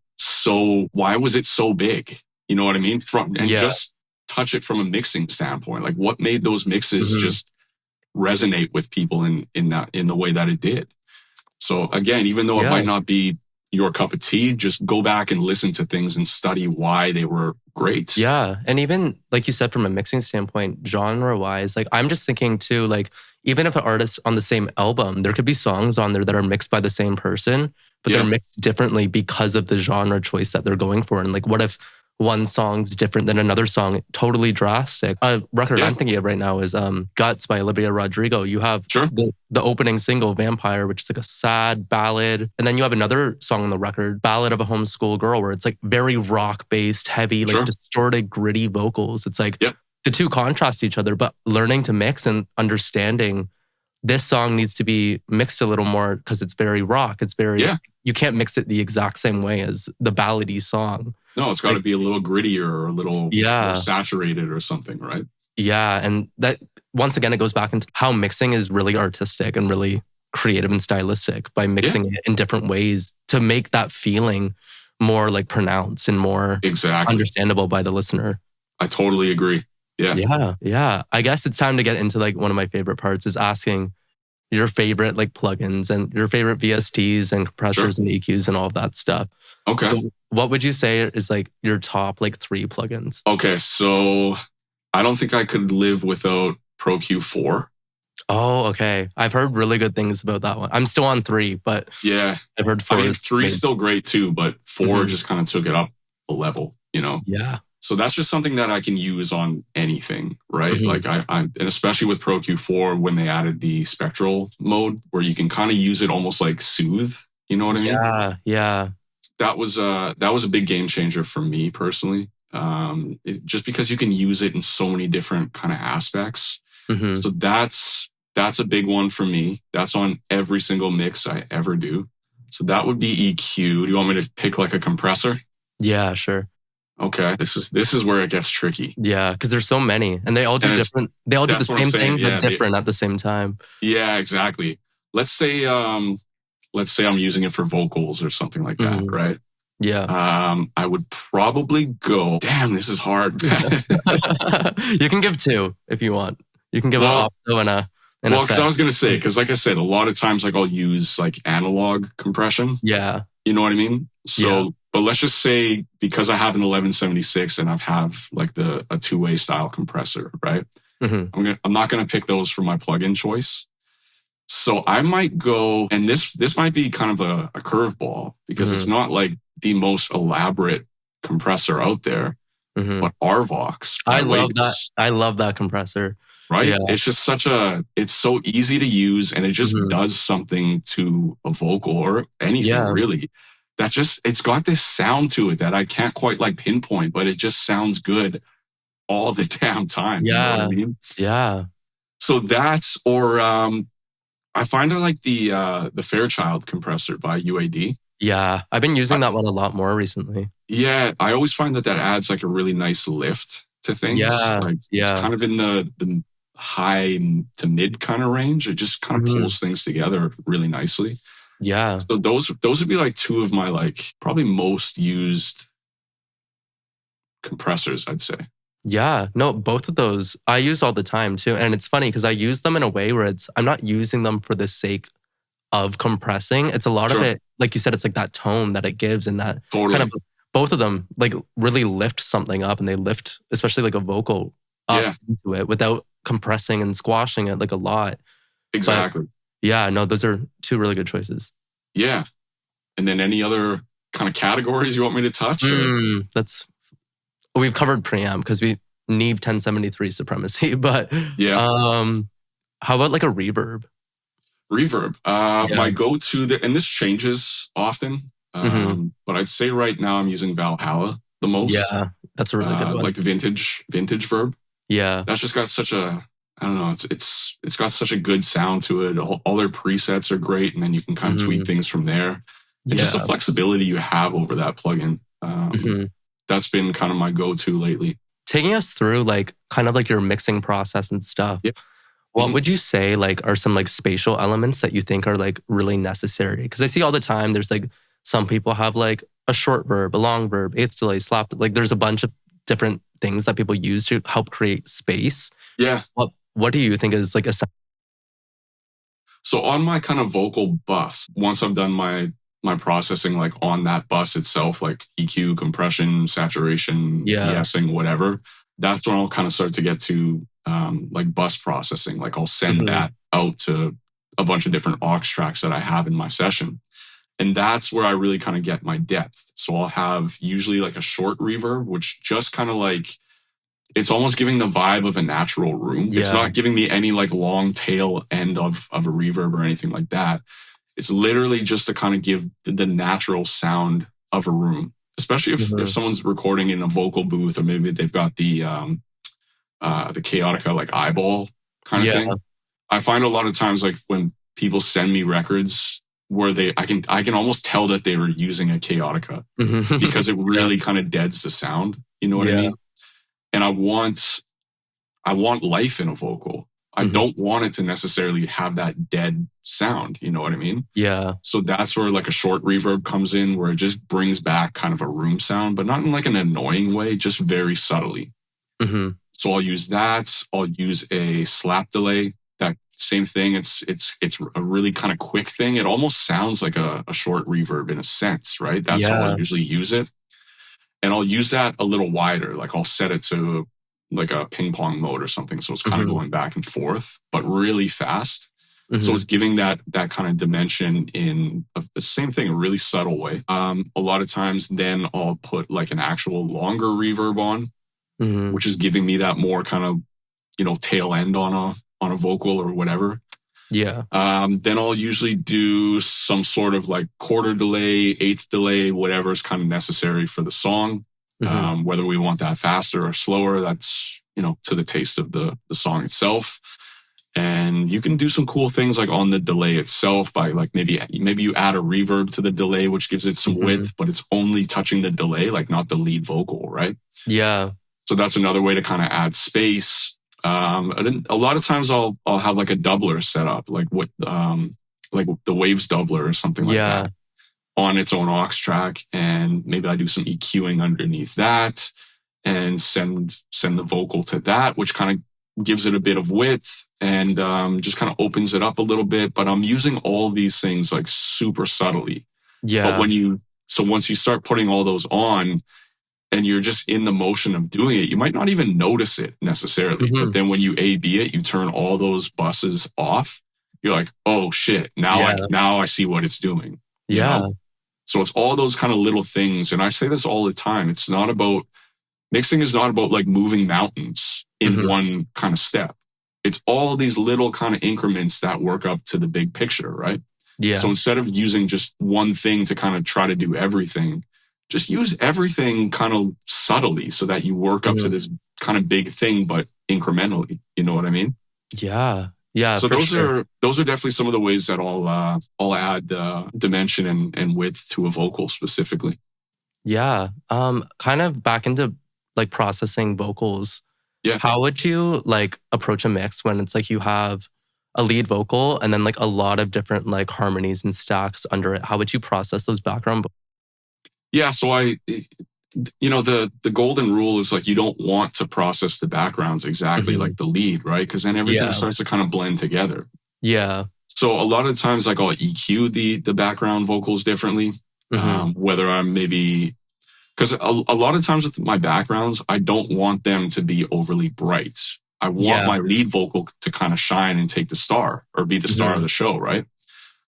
so big? You know what I mean? Just touch it from a mixing standpoint. Like, what made those mixes just resonate with people in the way that it did? So again, even though it might not be your cup of tea, just go back and listen to things and study why they were great. Yeah. And even like you said, from a mixing standpoint, genre wise, like I'm just thinking too, like even if an artist on the same album, there could be songs on there that are mixed by the same person, but they're mixed differently because of the genre choice that they're going for. And like, what if one song's different than another song, totally drastic? A record I'm thinking of right now is Guts by Olivia Rodrigo. You have the opening single, Vampire, which is like a sad ballad. And then you have another song on the record, Ballad of a Homeschool Girl, where it's like very rock-based, heavy, like distorted, gritty vocals. It's like the two contrast each other, but learning to mix and understanding this song needs to be mixed a little more because it's very rock. It's very, you can't mix it the exact same way as the ballady song. No, it's got to be a little grittier or a little more saturated or something, right? Yeah. And that, once again, it goes back into how mixing is really artistic and really creative and stylistic by mixing it in different ways to make that feeling more like pronounced and more understandable by the listener. I totally agree. Yeah. Yeah. Yeah. I guess it's time to get into like one of my favorite parts is asking your favorite like plugins and your favorite VSTs and compressors and EQs and all of that stuff. Okay. So what would you say is like your top like 3 plugins? Okay. So I don't think I could live without Pro Q4. Oh, okay. I've heard really good things about that one. I'm still on 3, but I've heard 4. I mean, 3 is still great too, but 4 just kind of took it up a level, you know? Yeah. So that's just something that I can use on anything, right? Like and especially with Pro Q4, when they added the spectral mode where you can kind of use it almost like soothe, you know what I mean? Yeah. Yeah. That was a big game changer for me personally. Just because you can use it in so many different kind of aspects. So that's a big one for me. That's on every single mix I ever do. So that would be EQ. Do you want me to pick like a compressor? Yeah, sure. Okay, this is where it gets tricky. Yeah, because there's so many, and they all do different. They all do the same thing, but different at the same time. Yeah, exactly. Let's say I'm using it for vocals or something like that, right? Yeah. I would probably go. Damn, this is hard. You can give 2 if you want. You can give an opto and a. Well, because I was gonna say, because like I said, a lot of times like I'll use like analog compression. Yeah. You know what I mean? So, but let's just say because I have an 1176 and I have like a 2-way style compressor, right? I'm not gonna pick those for my plugin choice. So I might go, and this might be kind of a curveball because it's not like the most elaborate compressor out there, but Arvox. I love that. I love that compressor. Right? Yeah. It's just it's so easy to use and it just does something to a vocal or anything really. It's got this sound to it that I can't quite like pinpoint, but it just sounds good all the damn time. Yeah. You know what I mean? Yeah. So I find I like the Fairchild compressor by UAD. Yeah. I've been using that one a lot more recently. Yeah. I always find that adds like a really nice lift to things. Yeah. It's kind of in the high to mid kind of range. It just kind of pulls things together really nicely. Yeah. So those would be like 2 of my like probably most used compressors, I'd say. Yeah. No, both of those I use all the time too. And it's funny because I use them in a way where I'm not using them for the sake of compressing. It's a lot of it, like you said, it's like that tone that it gives and that kind of both of them like really lift something up and they lift, especially like a vocal up into it without compressing and squashing it like a lot. Exactly. But no, those are 2 really good choices. Yeah. And then any other kind of categories you want me to touch? We've covered preamp because we Neve 1073 supremacy, but how about like a reverb? Reverb. My go-to, and this changes often, but I'd say right now I'm using Valhalla the most. Yeah, that's a really good one. Like the vintage verb. Yeah. That's just got such a I don't know, it's got such a good sound to it. All their presets are great, and then you can kind of tweak things from there. And just the Yeah. flexibility you have over that plugin. That's been kind of my go-to lately. Taking us through like kind of like your mixing process and stuff. Yep. What would you say like are some like spatial elements that you think are like really necessary? Because I see all the time there's like some people have like a short verb, a long verb, eighth delay, slap. Like there's a bunch of different things that people use to help create space. Yeah. What do you think is like essential? So on my kind of vocal bus, once I've done my processing like on that bus itself, like EQ, compression, saturation, de-essing, whatever, that's when I'll kind of start to get to like bus processing. Like I'll send that out to a bunch of different aux tracks that I have in my session. And that's where I really kind of get my depth. So I'll have usually like a short reverb, which just kind of like, it's almost giving the vibe of a natural room. It's not giving me any like long tail end of a reverb or anything like that. It's literally just to kind of give the natural sound of a room, especially if someone's recording in a vocal booth, or maybe they've got the Chaotica like eyeball kind of thing. I find a lot of times like when people send me records where I can almost tell that they were using a Chaotica because it really kind of deads the sound. You know what I mean? And I want life in a vocal. I don't want it to necessarily have that dead sound. You know what I mean? Yeah. So that's where like a short reverb comes in, where it just brings back kind of a room sound, but not in like an annoying way, just very subtly. So I'll use that. I'll use a slap delay. That same thing. It's a really kind of quick thing. It almost sounds like a short reverb in a sense, right? That's how I usually use it. And I'll use that a little wider. Like I'll set it to like a ping pong mode or something. So it's kind of going back and forth, but really fast. So it's giving that kind of dimension in the same thing, a really subtle way. A lot of times then I'll put like an actual longer reverb on, which is giving me that more kind of, tail end on a vocal or whatever. Yeah. Then I'll usually do some sort of like quarter delay, eighth delay, whatever is kind of necessary for the song. Whether we want that faster or slower, that's, to the taste of the song itself. And you can do some cool things like on the delay itself by like maybe you add a reverb to the delay, which gives it some width, but it's only touching the delay, like not the lead vocal, right? Yeah. So that's another way to kind of add space. And a lot of times I'll have like a doubler set up, like the Waves doubler or something like that on its own aux track. And maybe I do some EQing underneath that and send the vocal to that, which kind of gives it a bit of width and just kind of opens it up a little bit. But I'm using all these things like super subtly. Yeah. But once you start putting all those on, and you're just in the motion of doing it, you might not even notice it necessarily. But then when you A/B it, you turn all those buses off. You're like, oh shit, now I see what it's doing. You know? So it's all those kind of little things. And I say this all the time. Mixing is not about like moving mountains in one kind of step. It's all these little kind of increments that work up to the big picture, right? Yeah. So instead of using just one thing to kind of try to do everything, just use everything kind of subtly so that you work up to this kind of big thing, but incrementally. You know what I mean? Yeah. Yeah. So those are definitely some of the ways that I'll add dimension and width to a vocal specifically. Yeah. Kind of back into like processing vocals. Yeah. How would you like approach a mix when it's like you have a lead vocal and then like a lot of different like harmonies and stacks under it? How would you process those background vocals? Yeah, so the golden rule is like you don't want to process the backgrounds exactly like the lead, right? Because then everything starts to kind of blend together. Yeah. So a lot of times like I'll EQ the background vocals differently, whether I'm maybe, because a lot of times with my backgrounds, I don't want them to be overly bright. I want my lead vocal to kind of shine and take the star or be the star of the show, right?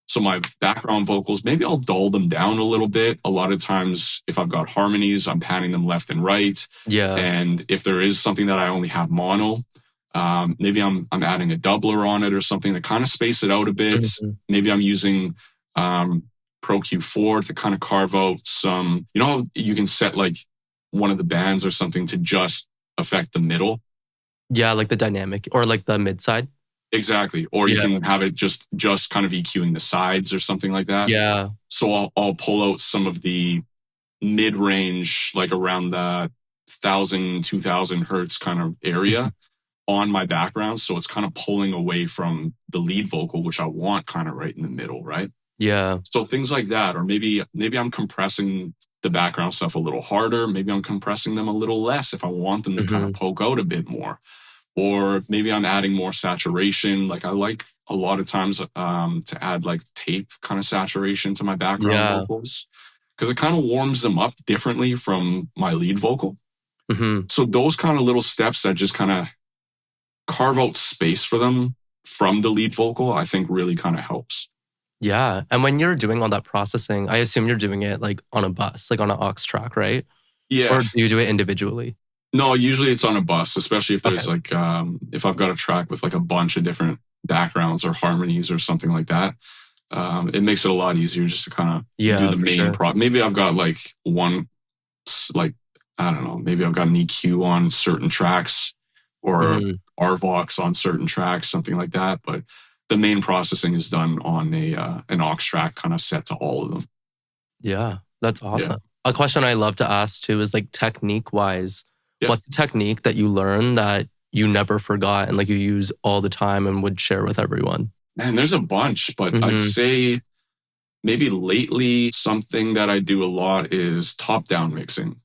So my background vocals, maybe I'll dull them down a little bit. A lot of times, if I've got harmonies, I'm panning them left and right. Yeah. And if there is something that I only have mono, maybe I'm adding a doubler on it or something to kind of space it out a bit. Maybe I'm using Pro Q4 to kind of carve out some, how you can set like one of the bands or something to just affect the middle. Yeah, like the dynamic or like the mid side. Exactly. Or you Yeah. can have it just kind of EQing the sides or something like that. Yeah. So I'll pull out some of the mid range, like around the 1,000-2,000 hertz kind of area on my background. So it's kind of pulling away from the lead vocal, which I want kind of right in the middle, right? Yeah. So things like that, or maybe I'm compressing the background stuff a little harder. Maybe I'm compressing them a little less if I want them to kind of poke out a bit more. Or maybe I'm adding more saturation. Like I like a lot of times to add like tape kind of saturation to my background vocals because it kind of warms them up differently from my lead vocal. So those kind of little steps that just kind of carve out space for them from the lead vocal, I think really kind of helps. Yeah. And when you're doing all that processing, I assume you're doing it like on a bus, like on an aux track, right? Yeah. Or do you do it individually? No, usually it's on a bus, especially if there's like, if I've got a track with like a bunch of different backgrounds or harmonies or something like that. It makes it a lot easier just to kind of do the main prop. Maybe I've got like one, like, I don't know, maybe I've got an EQ on certain tracks or RVox on certain tracks, something like that. But the main processing is done on an aux track kind of set to all of them. Yeah, that's awesome. Yeah. A question I love to ask too is like technique wise, what's the technique that you learn that you never forgot and like you use all the time and would share with everyone? Man, there's a bunch, but I'd say maybe lately something that I do a lot is top-down mixing.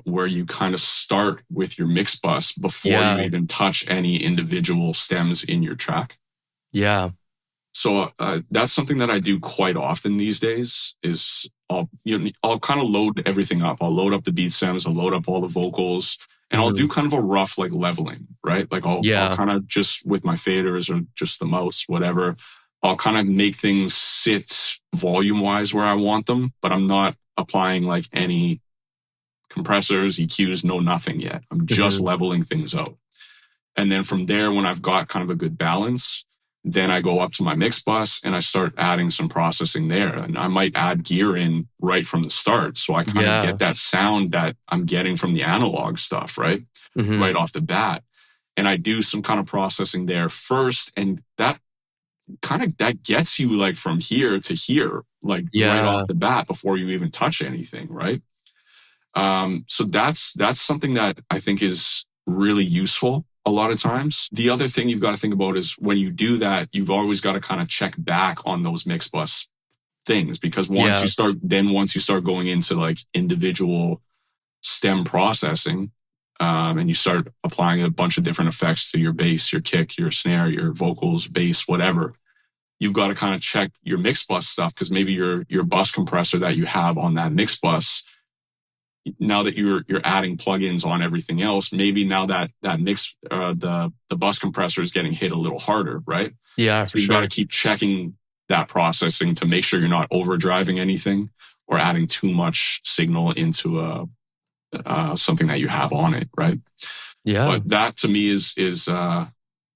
Where you kind of start with your mix bus before you even touch any individual stems in your track. Yeah. So that's something that I do quite often these days is I'll kind of load everything up. I'll load up the beat stems, I'll load up all the vocals, and I'll do kind of a rough like leveling, right? Like I'll kind of just with my faders or just the mouse, whatever, I'll kind of make things sit volume wise where I want them, but I'm not applying like any compressors, EQs, no nothing yet. I'm just leveling things out. And then from there, when I've got kind of a good balance, then I go up to my mix bus and I start adding some processing there. And I might add gear in right from the start. So I kind of get that sound that I'm getting from the analog stuff, right? Right off the bat. And I do some kind of processing there first. And that that gets you like from here to here, like right off the bat before you even touch anything, right? So that's something that I think is really useful a lot of times. The other thing you've got to think about is when you do that, you've always got to kind of check back on those mix bus things because once you start going into like individual stem processing, and you start applying a bunch of different effects to your bass, your kick, your snare, your vocals, bass, whatever, you've got to kind of check your mix bus stuff because maybe your bus compressor that you have on that mix bus, now that you're adding plugins on everything else, maybe now that mix, the bus compressor is getting hit a little harder, right? Yeah, so you've got to keep checking that processing to make sure you're not overdriving anything or adding too much signal into something that you have on it, right? Yeah. But that to me is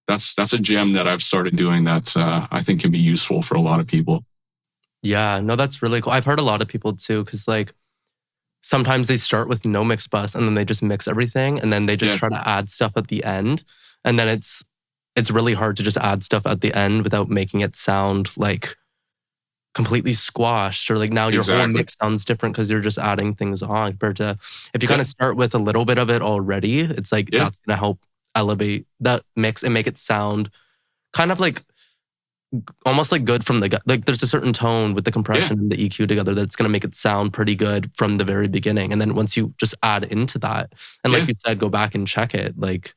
that's a gem that I've started doing that I think can be useful for a lot of people. Yeah, no, that's really cool. I've heard a lot of people too, because like sometimes they start with no mix bus and then they just mix everything and then they just try to add stuff at the end. And then it's really hard to just add stuff at the end without making it sound like completely squashed or like now your whole mix sounds different because you're just adding things on compared to if you kind of start with a little bit of it already, it's like that's going to help elevate that mix and make it sound kind of like almost like good from the like there's a certain tone with the compression and the EQ together that's going to make it sound pretty good from the very beginning. And then once you just add into that and like you said, go back and check it. Like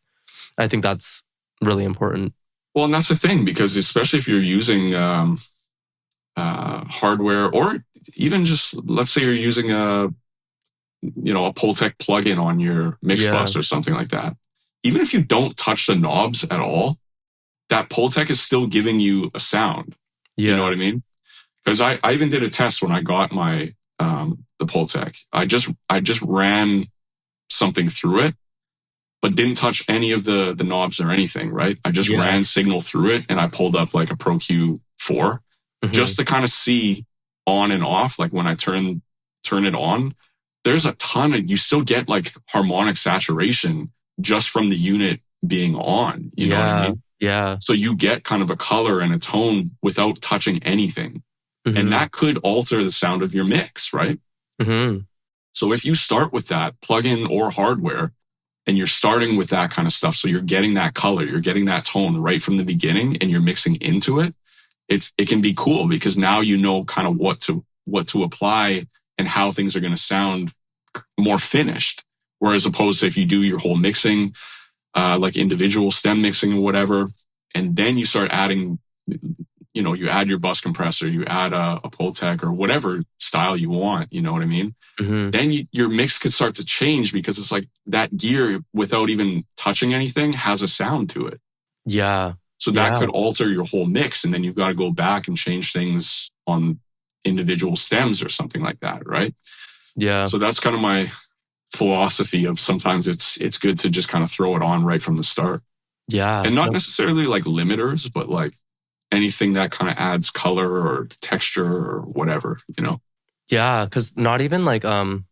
I think that's really important. Well, and that's the thing because especially if you're using hardware or even just let's say you're using a Pultec plugin on your mix bus or something like that. Even if you don't touch the knobs at all, that Pultec is still giving you a sound. You know what I mean? Because I even did a test when I got my the Pultec. I just ran something through it, but didn't touch any of the knobs or anything, right? I just ran signal through it and I pulled up like a Pro Q4 just to kind of see on and off. Like when I turn it on, there's a ton of, you still get like harmonic saturation just from the unit being on. You know what I mean? Yeah. So you get kind of a color and a tone without touching anything. And that could alter the sound of your mix, right? So if you start with that plugin or hardware, and you're starting with that kind of stuff, so you're getting that color, you're getting that tone right from the beginning, and you're mixing into it, it can be cool because now you know kind of what to apply and how things are going to sound more finished. Whereas opposed to if you do your whole mixing, like individual stem mixing or whatever, and then you start adding, you add your bus compressor, you add a Pultec or whatever style you want, you know what I mean? Then your mix could start to change because it's like that gear without even touching anything has a sound to it. Yeah. So that could alter your whole mix, and then you've got to go back and change things on individual stems or something like that, right? Yeah. So that's kind of my philosophy of sometimes it's good to just kind of throw it on right from the start. Yeah. And not necessarily like limiters, but like anything that kind of adds color or texture or whatever, Yeah, because not even like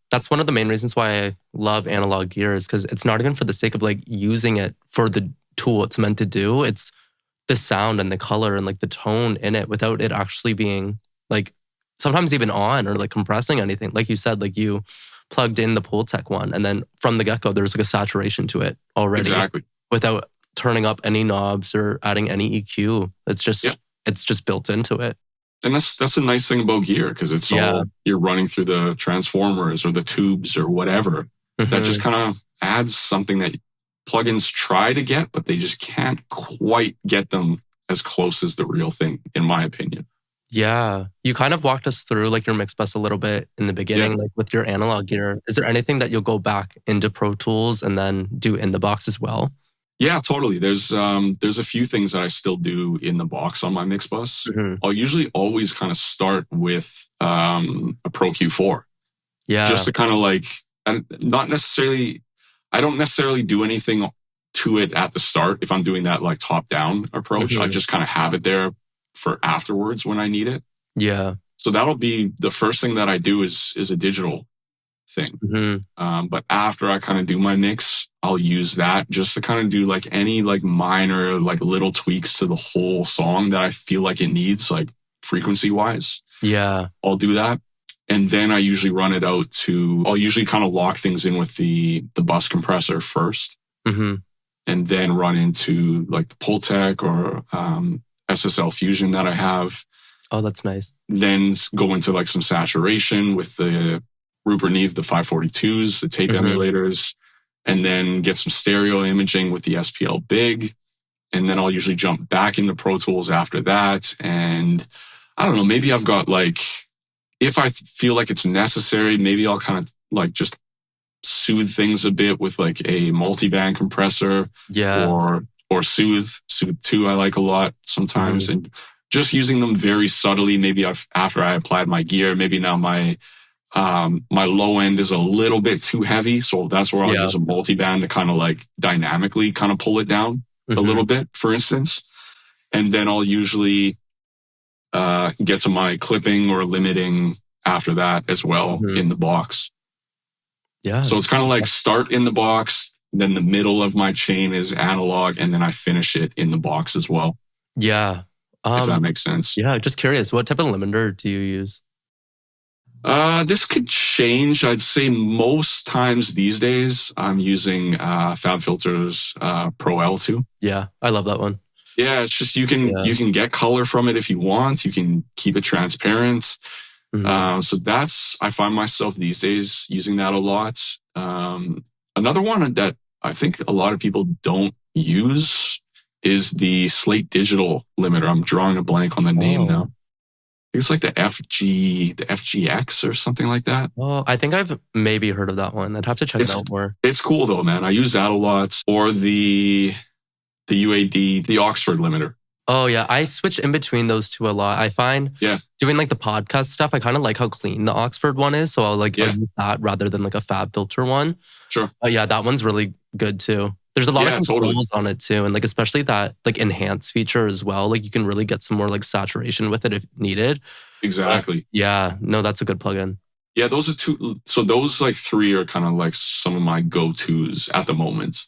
that's one of the main reasons why I love analog gear is because it's not even for the sake of like using it for the tool it's meant to do. It's the sound and the color and like the tone in it without it actually being like sometimes even on or like compressing anything. Like you said, like you plugged in the Pultec one and then from the get-go there's like a saturation to it already. Exactly. Without turning up any knobs or adding any EQ. It's just built into it. And that's the nice thing about gear, because it's all you're running through the transformers or the tubes or whatever. That just kind of adds something that plugins try to get, but they just can't quite get them as close as the real thing, in my opinion. Yeah. You kind of walked us through like your mix bus a little bit in the beginning, like with your analog gear. Is there anything that you'll go back into Pro Tools and then do in the box as well? Yeah, totally. There's a few things that I still do in the box on my mix bus. I'll usually always kind of start with a Pro Q4. Yeah. Just to kind of like, and I don't necessarily do anything to it at the start if I'm doing that like top down approach. I just kind of have it there for afterwards when I need it. Yeah. So that'll be the first thing that I do is a digital thing. But after I kind of do my mix, I'll use that just to kind of do like any like minor like little tweaks to the whole song that I feel like it needs, like frequency wise. Yeah. I'll do that. And then I usually run it out I'll usually kind of lock things in with the bus compressor first. And then run into like the Pultec or SSL Fusion that I have. Oh, that's nice. Then go into like some saturation with the Rupert Neve, the 542s, the tape emulators, and then get some stereo imaging with the SPL Big. And then I'll usually jump back into Pro Tools after that. And I don't know, maybe I've got like, if I feel like it's necessary, maybe I'll kind of like just soothe things a bit with like a multiband compressor. Yeah. Or Soothe 2 I like a lot sometimes. And just using them very subtly. Maybe after I applied my gear, maybe now my low end is a little bit too heavy. So that's where I'll use a multiband to kind of like dynamically kind of pull it down a little bit, for instance. And then I'll usually get to my clipping or limiting after that as well in the box. Yeah. So it's kind of like start in the box, then the middle of my chain is analog, and then I finish it in the box as well. Yeah. If that makes sense. Yeah, just curious, what type of limiter do you use? This could change. I'd say most times these days I'm using FabFilter's Pro L2. Yeah, I love that one. Yeah, it's just you can get color from it if you want. You can keep it transparent. So I find myself these days using that a lot. Another one that I think a lot of people don't use is the Slate Digital limiter. I'm drawing a blank on the name now. I think it's like the FGX or something like that. Oh, I think I've maybe heard of that one. I'd have to check it out more. It's cool though, man. I use that a lot. Or the UAD, the Oxford limiter. Oh yeah, I switch in between those two a lot. I find doing like the podcast stuff, I kind of like how clean the Oxford one is. So I'll use that rather than like a FabFilter one. Sure. Yeah, that one's really good too. There's a lot of controls on it too. And like especially that like enhance feature as well. Like you can really get some more like saturation with it if needed. Exactly. No, that's a good plugin. Yeah, those are two. So those like three are kind of like some of my go-tos at the moment.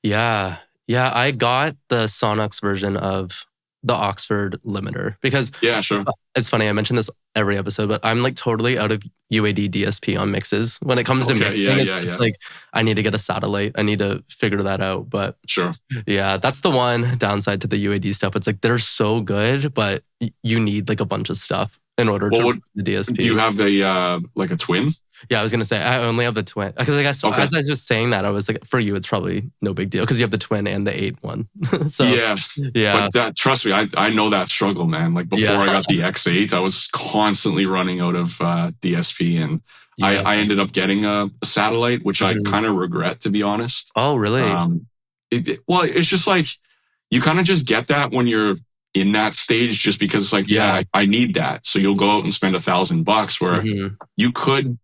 Yeah. Yeah. I got the Sonox version of the Oxford limiter because Yeah, sure. it's funny. I mention this every episode, but I'm like totally out of UAD DSP on mixes. When it comes to Okay, mixing, yeah. it's like I need to get a satellite. I need to figure that out. But Sure. yeah, that's the one downside to the UAD stuff. It's like they're so good, but you need like a bunch of stuff in order to run the DSP. Do you have a like a twin? Yeah, I was gonna say I only have the twin because I guess as I was just saying that I was like, for you it's probably no big deal because you have the twin and the 8 one. So yeah. yeah, But trust me, I know that struggle, man. Like before I got the X8, I was constantly running out of DSP, and I ended up getting a satellite, which I kind of regret, to be honest. Oh, really? Well, it's just like you kind of just get that when you're in that stage, just because it's like, I need that. So you'll go out and spend $1,000 where you could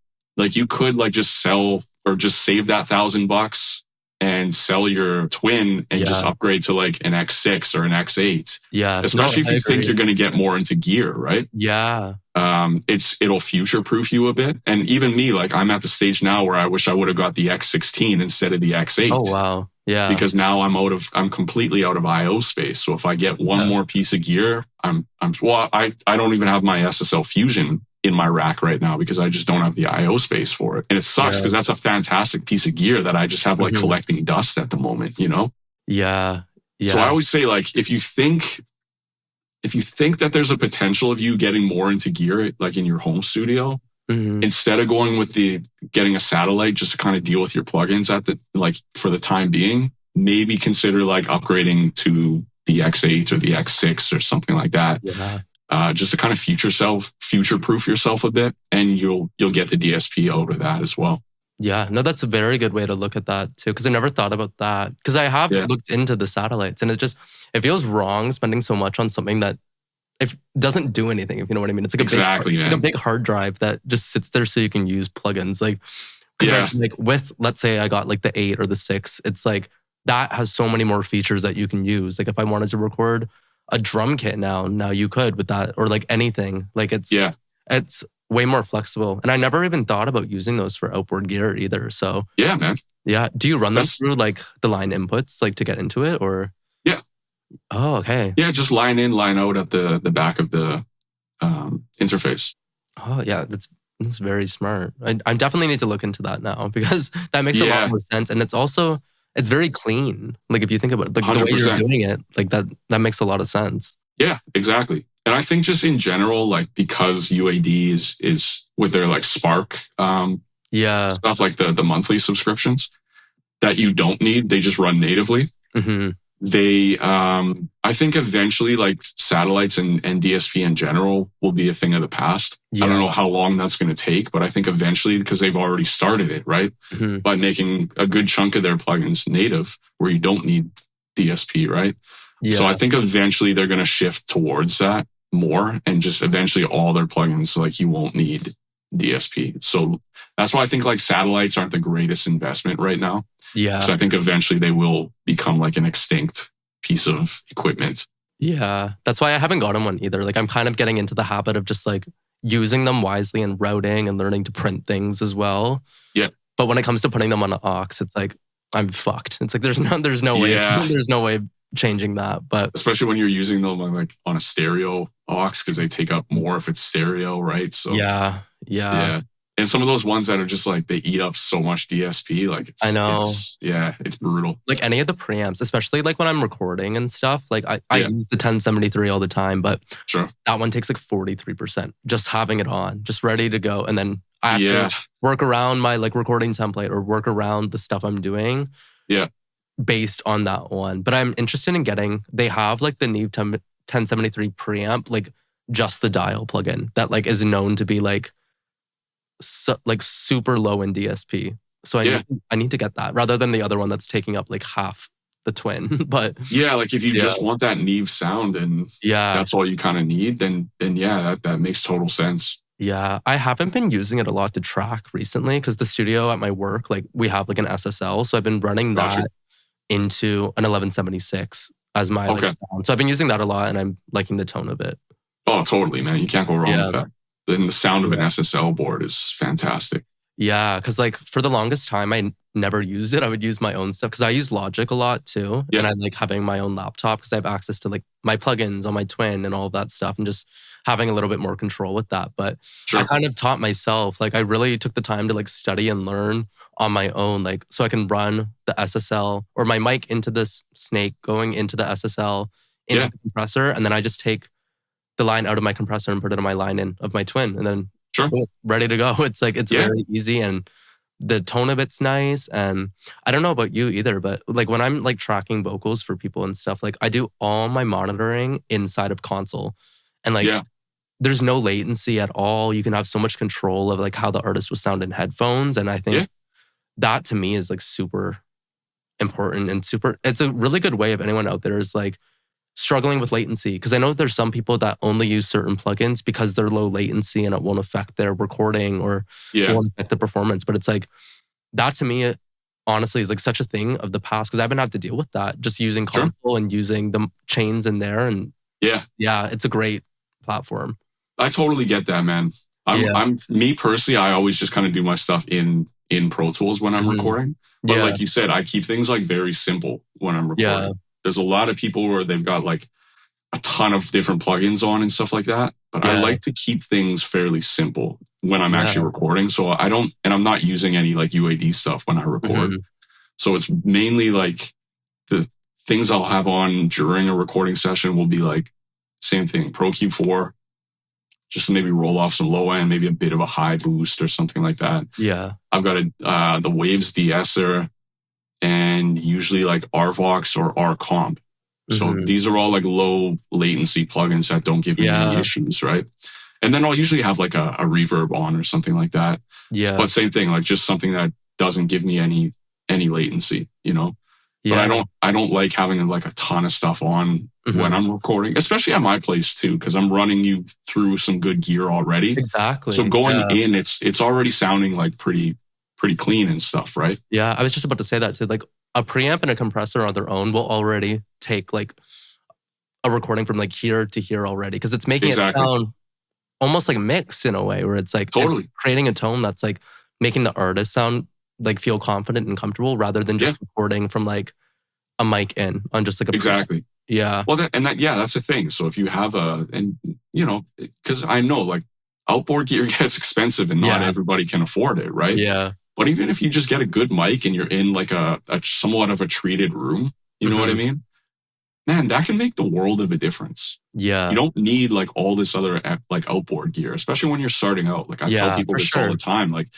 just sell or just save that $1,000 and sell your twin and just upgrade to like an X6 or an X8. Yeah. Especially if you think you're going to get more into gear, right? Yeah. It'll future proof you a bit. And even me, like I'm at the stage now where I wish I would have got the X16 instead of the X8. Oh, wow. Yeah. Because now I'm completely out of IO space. So if I get one more piece of gear, I don't even have my SSL Fusion in my rack right now because I just don't have the IO space for it. And it sucks because that's a fantastic piece of gear that I just have like collecting dust at the moment, you know? Yeah. Yeah. So I always say, like, if you think that there's a potential of you getting more into gear, like in your home studio, instead of going with getting a satellite just to kind of deal with your plugins for the time being, maybe consider like upgrading to the X8 or the X6 or something like that. Yeah. Just to kind of future proof yourself a bit, and you'll get the DSP out of that as well. Yeah, no, that's a very good way to look at that too. Because I never thought about that. Because I have looked into the satellites, and it feels wrong spending so much on something that it doesn't do anything. If you know what I mean, it's like a big hard drive that just sits there so you can use plugins. Like, like with, let's say I got like the 8 or the 6, it's like that has so many more features that you can use. Like if I wanted to record a drum kit now you could with that, or like anything. Like it's way more flexible. And I never even thought about using those for outboard gear either. So yeah, man. Yeah. Do you run them through like the line inputs, like to get into it, or? Yeah. Oh, okay. Yeah, just line in, line out at the back of the interface. Oh yeah, that's very smart. I definitely need to look into that now because that makes a lot more sense. And it's very clean. Like if you think about it, like the way you're doing it, like that makes a lot of sense. Yeah, exactly. And I think just in general, like because UAD is with their like Spark stuff, like the monthly subscriptions that you don't need, they just run natively. They I think eventually like satellites and DSP in general will be a thing of the past. I don't know how long that's going to take, but I think eventually, because they've already started it, right? By making a good chunk of their plugins native where you don't need DSP, right? So I think eventually they're going to shift towards that more, and just eventually all their plugins, like you won't need DSP. So that's why I think like satellites aren't the greatest investment right now. Yeah. So I think eventually they will become like an extinct piece of equipment. Yeah. That's why I haven't gotten one either. Like I'm kind of getting into the habit of just like using them wisely and routing and learning to print things as well. Yeah. But when it comes to putting them on an aux, it's like I'm fucked. It's like there's no way. There's no way changing that. But especially when you're using them like on a stereo aux, because they take up more if it's stereo, right? So yeah. And some of those ones that are just like, they eat up so much DSP. Like, I know. It's brutal. Like any of the preamps, especially like when I'm recording and stuff, like I use the 1073 all the time, but that one takes like 43%. Just having it on, just ready to go. And then I have to work around my like recording template or work around the stuff I'm doing based on that one. But I'm interested in they have like the Neve 1073 preamp, like just the dial plugin that like is known to be like, like super low in DSP. So I need to get that rather than the other one that's taking up like half the twin. But like if you just want that Neve sound and that's all you kind of need, then that makes total sense. Yeah, I haven't been using it a lot to track recently because the studio at my work, like we have like an SSL, so I've been running that into an 1176 as my like, sound. So I've been using that a lot, and I'm liking the tone of it. Oh, totally, man! You can't go wrong with that. Then the sound of an SSL board is fantastic. Yeah, because like for the longest time, I never used it. I would use my own stuff because I use Logic a lot too, Yeah, and I like having my own laptop because I have access to like my plugins on my Twin and all of that stuff, and just having a little bit more control with that. But I sure. kind of taught myself. Like I really took the time to like study and learn on my own, like so I can run the SSL or my mic into this Snake, going into the SSL into Yeah, the compressor, and then I just take the line out of my compressor and put it on my line in of my Twin, and then sure. ready to go. It's like it's Yeah, very easy and the tone of it's nice. And I don't know about you either, but like when I'm like tracking vocals for people and stuff, like I do all my monitoring inside of console. And like yeah, there's no latency at all. You can have so much control of like how the artist was sound in headphones. And I yeah. think that to me is like super important and super, it's a really good way if anyone out there is like struggling with latency. Because I know there's some people that only use certain plugins because they're low latency and it won't affect their recording or it Yeah. won't affect the performance. But it's like that to me, honestly, is like such a thing of the past because I haven't had to deal with that just using Sure. console and using the chains in there. And Yeah. yeah, it's a great platform. I totally get that, man. Yeah. I'm me personally, I always just kind of do my stuff in Pro Tools when I'm Mhm. recording. But Yeah. like you said, I keep things like very simple when I'm recording. Yeah. There's a lot of people where they've got like a ton of different plugins on and stuff like that. But I Yeah. like to keep things fairly simple when I'm actually Yeah. recording. So I don't, and I'm not using any like UAD stuff when I record. Mhm. So it's mainly like the things I'll have on during a recording session will be like same thing, Pro Q4, just to maybe roll off some low end, maybe a bit of a high boost or something like that. Yeah. I've got the Waves de-esser and usually like RVox or RComp. So Mhm. these are all like low latency plugins that don't give me any Yeah. issues, right? And then I'll usually have like a reverb on or something like that. Yeah. But same thing, like just something that doesn't give me any latency, you know? But Yeah. I don't like having like a ton of stuff on when Mhm. I'm recording, especially at my place too, because I'm running you through some good gear already. Exactly. So going Yeah. in, it's already sounding like pretty clean and stuff, right? Yeah. I was just about to say that too. Like a preamp and a compressor on their own will already take like a recording from like here to here already because it's making it Exactly. sound almost like mixed in a way where it's like Totally. it's creating a tone that's like making the artist sound like feel confident and comfortable rather than just recording from like a mic in on just like a preamp. Exactly. Yeah. Well, that's the thing. So if you have because I know like outboard gear gets expensive and not Yeah. everybody can afford it, right? Yeah. But even if you just get a good mic and you're in like a somewhat of a treated room, you know what I mean? Man, that can make the world of a difference. Yeah. You don't need like all this other like outboard gear, especially when you're starting out. Like I tell people for this all the time. Like,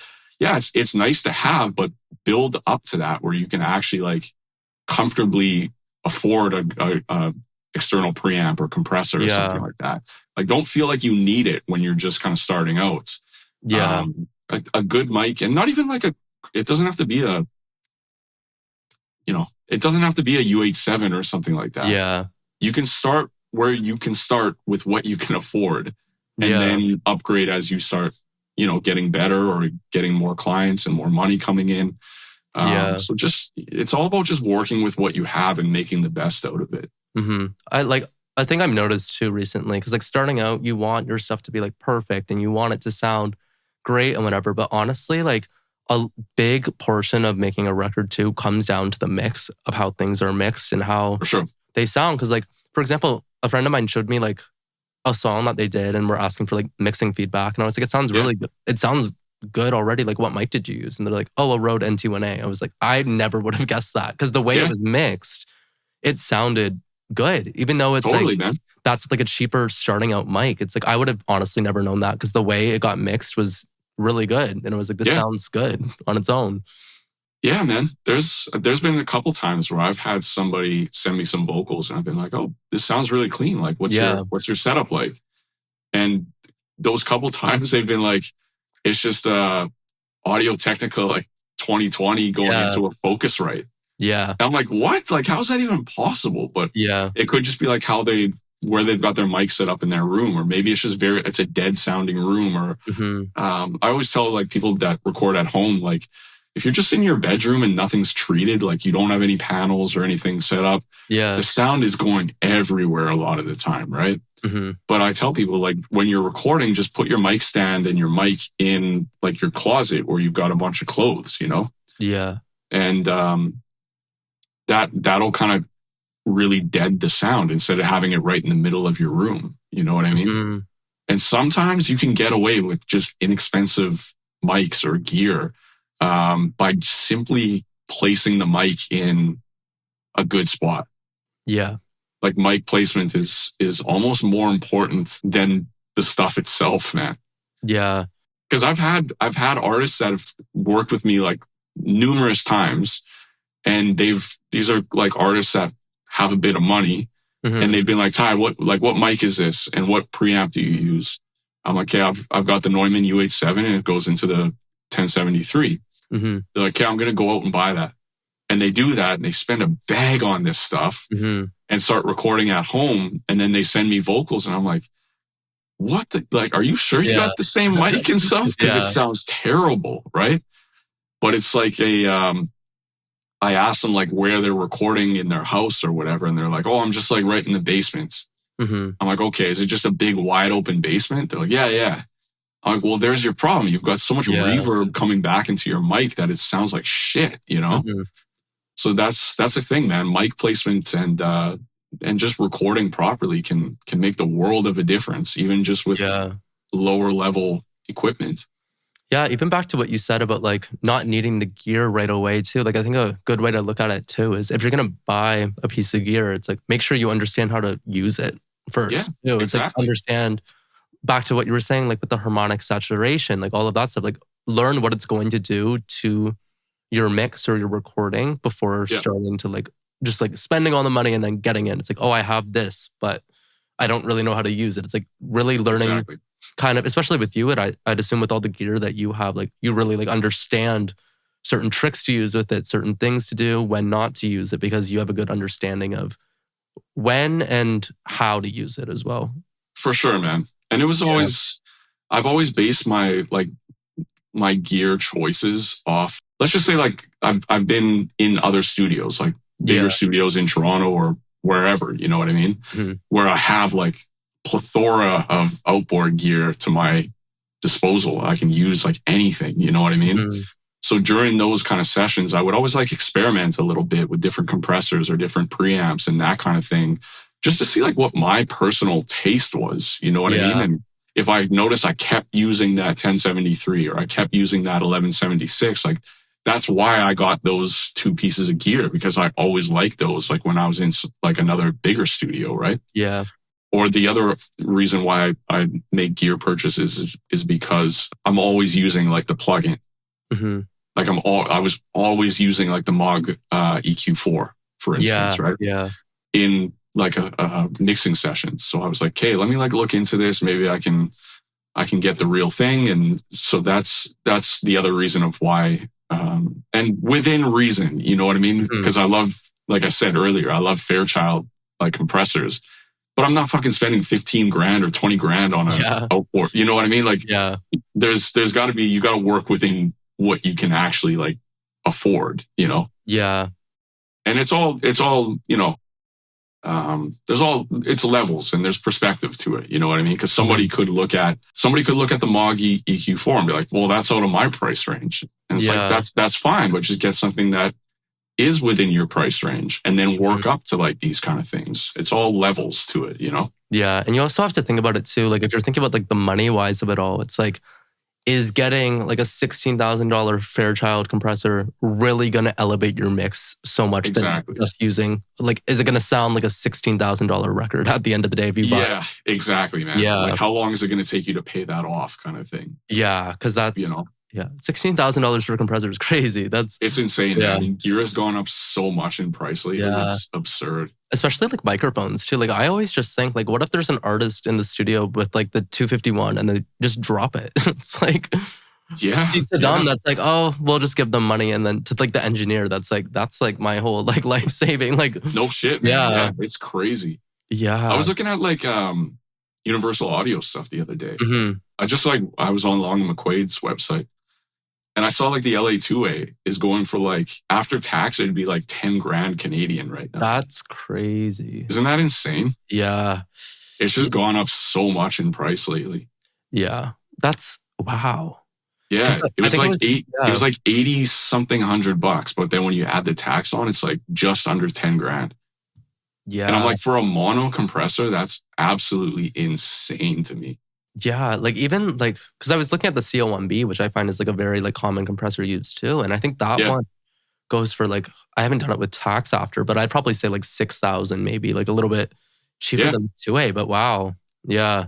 yeah, it's nice to have, but build up to that where you can actually like comfortably afford a external preamp or compressor or something like that. Like, don't feel like you need it when you're just kind of starting out. Yeah. A good mic, and not even like it doesn't have to be it doesn't have to be a U87 or something like that. Yeah. You can start where you can start with what you can afford and then upgrade as you start, getting better or getting more clients and more money coming in. So it's all about just working with what you have and making the best out of it. Mm-hmm. I think I've noticed too recently, because like starting out, you want your stuff to be like perfect and you want it to sound great and whatever. But honestly, like a big portion of making a record too comes down to the mix of how things are mixed and how For sure. they sound. Because like, for example, a friend of mine showed me like a song that they did and we're asking for like mixing feedback. And I was like, it sounds really good. It sounds good already. Like, what mic did you use? And they're like, oh, a Rode NT1A. I was like, I never would have guessed that. Because the way it was mixed, it sounded good. Even though it's Totally, like, man. that's like a cheaper starting out mic. It's like, I would have honestly never known that because the way it got mixed was really good. And it was like, this sounds good on its own. Yeah, man. There's been a couple times where I've had somebody send me some vocals and I've been like, oh, this sounds really clean. Like, what's your setup like? And those couple times they've been like, it's just Audio Technica like 2020 going into a Focusrite. Yeah. And I'm like, what? Like, how is that even possible? But it could just be like where they've got their mic set up in their room, or maybe it's just it's a dead sounding room. Or I always tell like people that record at home, like if you're just in your bedroom and nothing's treated, like you don't have any panels or anything set up, the sound is going everywhere a lot of the time, right? But I tell people, like, when you're recording, just put your mic stand and your mic in like your closet where you've got a bunch of clothes, you know? Yeah. And that'll kind of really dead the sound instead of having it right in the middle of your room. You know what I mean? And sometimes you can get away with just inexpensive mics or gear by simply placing the mic in a good spot. Yeah. Like mic placement is almost more important than the stuff itself, man. Yeah. Because I've had artists that have worked with me like numerous times, and these are like artists that have a bit of money, and they've been like, Ty, what mic is this, and what preamp do you use? I'm like, okay, I've got the Neumann U87, and it goes into the 1073. They're like, okay, I'm gonna go out and buy that, and they do that, and they spend a bag on this stuff, and start recording at home, and then they send me vocals, and I'm like, what the, like, are you sure you got the same mic and stuff? Because it sounds terrible, right? But it's like I asked them like where they're recording in their house or whatever, and they're like, oh, I'm just like right in the basement. I'm like, okay, is it just a big wide open basement? They're like, yeah. I'm like, well, there's your problem. You've got so much reverb coming back into your mic that it sounds like shit, you know? So that's the thing, man. Mic placement and just recording properly can make the world of a difference, even just with lower level equipment. Yeah, even back to what you said about like not needing the gear right away too. Like I think a good way to look at it too is if you're going to buy a piece of gear, it's like make sure you understand how to use it first. Yeah, It's like understand back to what you were saying, like with the harmonic saturation, like all of that stuff, like learn what it's going to do to your mix or your recording before starting to like just like spending all the money and then getting it. It's like, oh, I have this, but I don't really know how to use it. It's like really learning kind of, especially with you, and I'd assume with all the gear that you have, like you really like understand certain tricks to use with it, certain things to do, when not to use it, because you have a good understanding of when and how to use it as well. For sure, man. And it was always, I've always based my gear choices off, let's just say like I've been in other studios, like bigger studios in Toronto or wherever, you know what I mean? Where I have like plethora of outboard gear to my disposal. I can use like anything, you know what I mean? So during those kind of sessions, I would always like experiment a little bit with different compressors or different preamps and that kind of thing, just to see like what my personal taste was, you know what I mean? And if I noticed I kept using that 1073 or I kept using that 1176, like that's why I got those two pieces of gear, because I always liked those, like when I was in like another bigger studio, right? Yeah. Or the other reason why I make gear purchases is because I'm always using like the plugin. Like I was always using like the Moog EQ4, for instance, right? Yeah. In like a mixing session. So I was like, okay, let me like look into this. Maybe I can get the real thing. And so that's the other reason of why, and within reason, you know what I mean? Because I love, like I said earlier, I love Fairchild like compressors. But I'm not fucking spending 15 grand or 20 grand on a outboard. You know what I mean? Like, there's got to be, you got to work within what you can actually like afford, you know? Yeah. And it's all, you know, it's levels and there's perspective to it. You know what I mean? Because somebody could look at the Moog EQ4 and be like, well, that's out of my price range. And it's like, that's fine, but just get something that is within your price range and then work up to like these kind of things. It's all levels to it, you know? Yeah. And you also have to think about it too. Like if you're thinking about like the money wise of it all, it's like, is getting like a $16,000 Fairchild compressor really going to elevate your mix so much than just using, like, is it going to sound like a $16,000 record at the end of the day if you buy it? Yeah, exactly, man. Yeah. Like how long is it going to take you to pay that off kind of thing? Yeah. Cause that's, you know, $16,000 for a compressor is crazy. It's insane. I mean, gear has gone up so much in price lately. It's absurd. Especially like microphones too. Like I always just think like, what if there's an artist in the studio with like the 251 and they just drop it? It's like, to them, that's like, oh, we'll just give them money. And then to like the engineer, that's like my whole like life saving. Like no shit, man. Yeah, it's crazy. Yeah. I was looking at like Universal Audio stuff the other day. I was on Long McQuaid's website. And I saw like the LA2A is going for like, after tax, it'd be like 10 grand Canadian right now. That's crazy. Isn't that insane? Yeah. It's just gone up so much in price lately. Yeah. That's wow. Yeah. It was like it was like 80 something $100, but then when you add the tax on, it's like just under 10 grand. Yeah. And I'm like, for a mono compressor, that's absolutely insane to me. Yeah, like even like, because I was looking at the CO1B, which I find is like a very like common compressor used too. And I think that one goes for like, I haven't done it with tax after, but I'd probably say like 6,000 maybe, like a little bit cheaper than 2A, but wow. Yeah.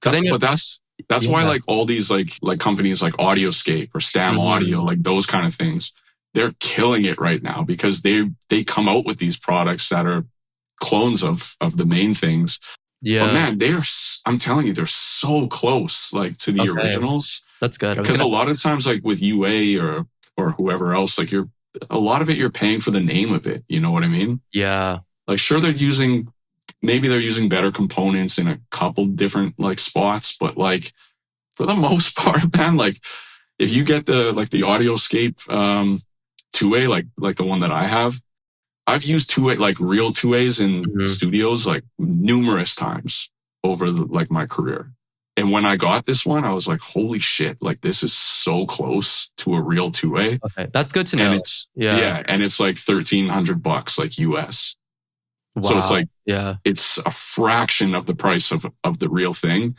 That's why like all these like companies like Audioscape or Stam Audio, like those kind of things, they're killing it right now because they come out with these products that are clones of the main things. Yeah. But man, I'm telling you, they're so close like to the originals. That's good. Because a lot of times like with UA or whoever else, like a lot of it, you're paying for the name of it. You know what I mean? Yeah. Like sure, maybe they're using better components in a couple different like spots, but like for the most part, man, like if you get the Audioscape 2A, like the one that I have, I've used 2A, like real 2As in studios like numerous times over like my career. And when I got this one, I was like, holy shit, like this is so close to a real 2A. Okay, that's good to know. And it's and it's like $1,300 like US. Wow. So it's like, it's a fraction of the price of the real thing.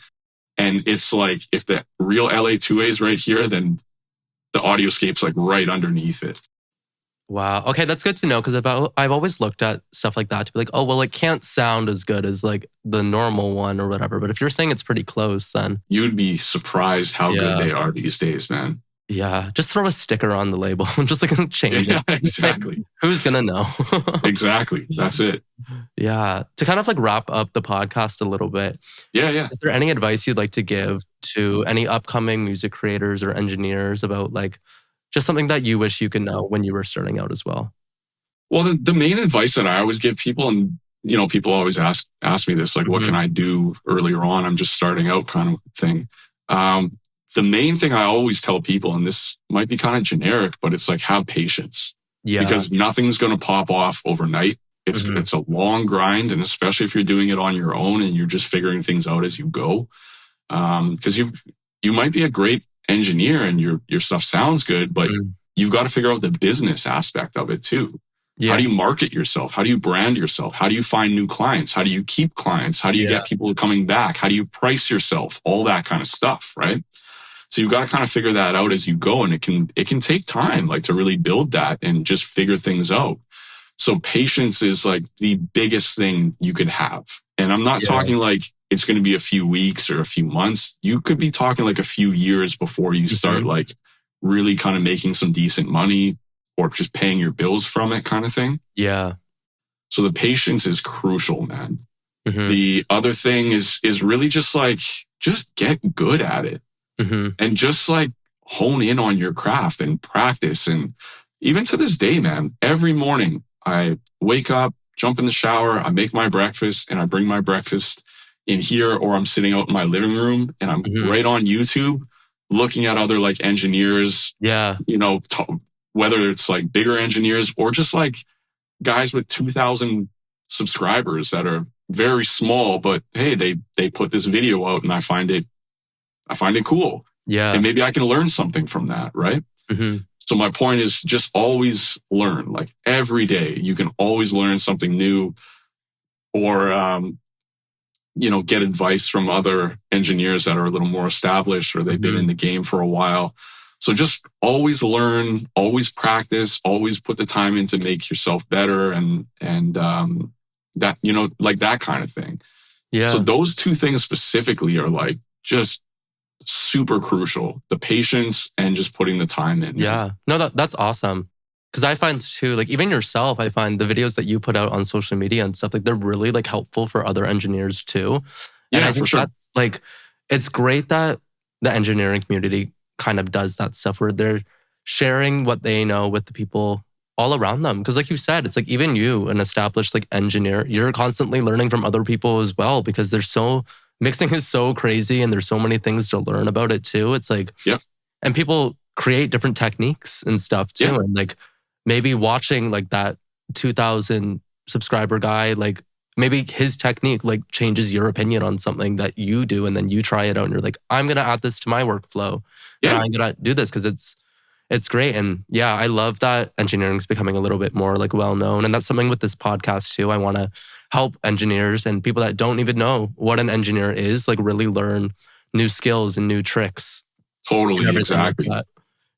And it's like, if the real LA2A is right here, then the Audioscape's like right underneath it. Wow. Okay, that's good to know because I've always looked at stuff like that to be like, oh, well, it can't sound as good as like the normal one or whatever. But if you're saying it's pretty close, then you'd be surprised how good they are these days, man. Yeah, just throw a sticker on the label and just like change it. Exactly. Like, who's gonna know? Exactly. That's it. Yeah. To kind of like wrap up the podcast a little bit. Yeah. Is there any advice you'd like to give to any upcoming music creators or engineers about like just something that you wish you could know when you were starting out as well? Well, the main advice that I always give people, and you know, people always ask me this, like, what can I do earlier on? I'm just starting out kind of thing. The main thing I always tell people, and this might be kind of generic, but it's like, have patience. Yeah. Because nothing's going to pop off overnight. It's a long grind. And especially if you're doing it on your own and you're just figuring things out as you go. Because you might be a great engineer and your stuff sounds good, but you've got to figure out the business aspect of it too. Yeah. How do you market yourself? How do you brand yourself? How do you find new clients? How do you keep clients? How do you get people coming back? How do you price yourself? All that kind of stuff, right? So you've got to kind of figure that out as you go. And it can take time, like to really build that and just figure things out. So patience is like the biggest thing you could have. And I'm not talking like it's going to be a few weeks or a few months. You could be talking like a few years before you start like really kind of making some decent money or just paying your bills from it kind of thing. Yeah. So the patience is crucial, man. The other thing is really just like, just get good at it. And just like hone in on your craft and practice. And even to this day, man, every morning I wake up, jump in the shower, I make my breakfast and I bring my breakfast in here, or I'm sitting out in my living room and I'm right on YouTube looking at other like engineers, you know, whether it's like bigger engineers or just like guys with 2,000 subscribers that are very small, but hey, they put this video out and I find it cool. Yeah. And maybe I can learn something from that, right? So my point is just always learn. Like every day, you can always learn something new or, you know, get advice from other engineers that are a little more established or they've been in the game for a while. So just always learn, always practice, always put the time in to make yourself better and that, you know, like that kind of thing. Yeah. So those two things specifically are like just super crucial, the patience and just putting the time in. Yeah. No, that's awesome. Because I find too, like even yourself, I find the videos that you put out on social media and stuff, like they're really like helpful for other engineers too. And I think for sure. That's like, it's great that the engineering community kind of does that stuff where they're sharing what they know with the people all around them. Because like you said, it's like even you, an established like engineer, you're constantly learning from other people as well because mixing is so crazy and there's so many things to learn about it too. It's like, and people create different techniques and stuff too. Yeah. And like maybe watching like that 2,000 subscriber guy, like maybe his technique like changes your opinion on something that you do, and then you try it out and you're like, I'm gonna add this to my workflow. Yeah. And I'm gonna do this because it's great. And yeah, I love that engineering is becoming a little bit more like well known. And that's something with this podcast too. I want to help engineers and people that don't even know what an engineer is, like really learn new skills and new tricks. Totally, and exactly. Like that.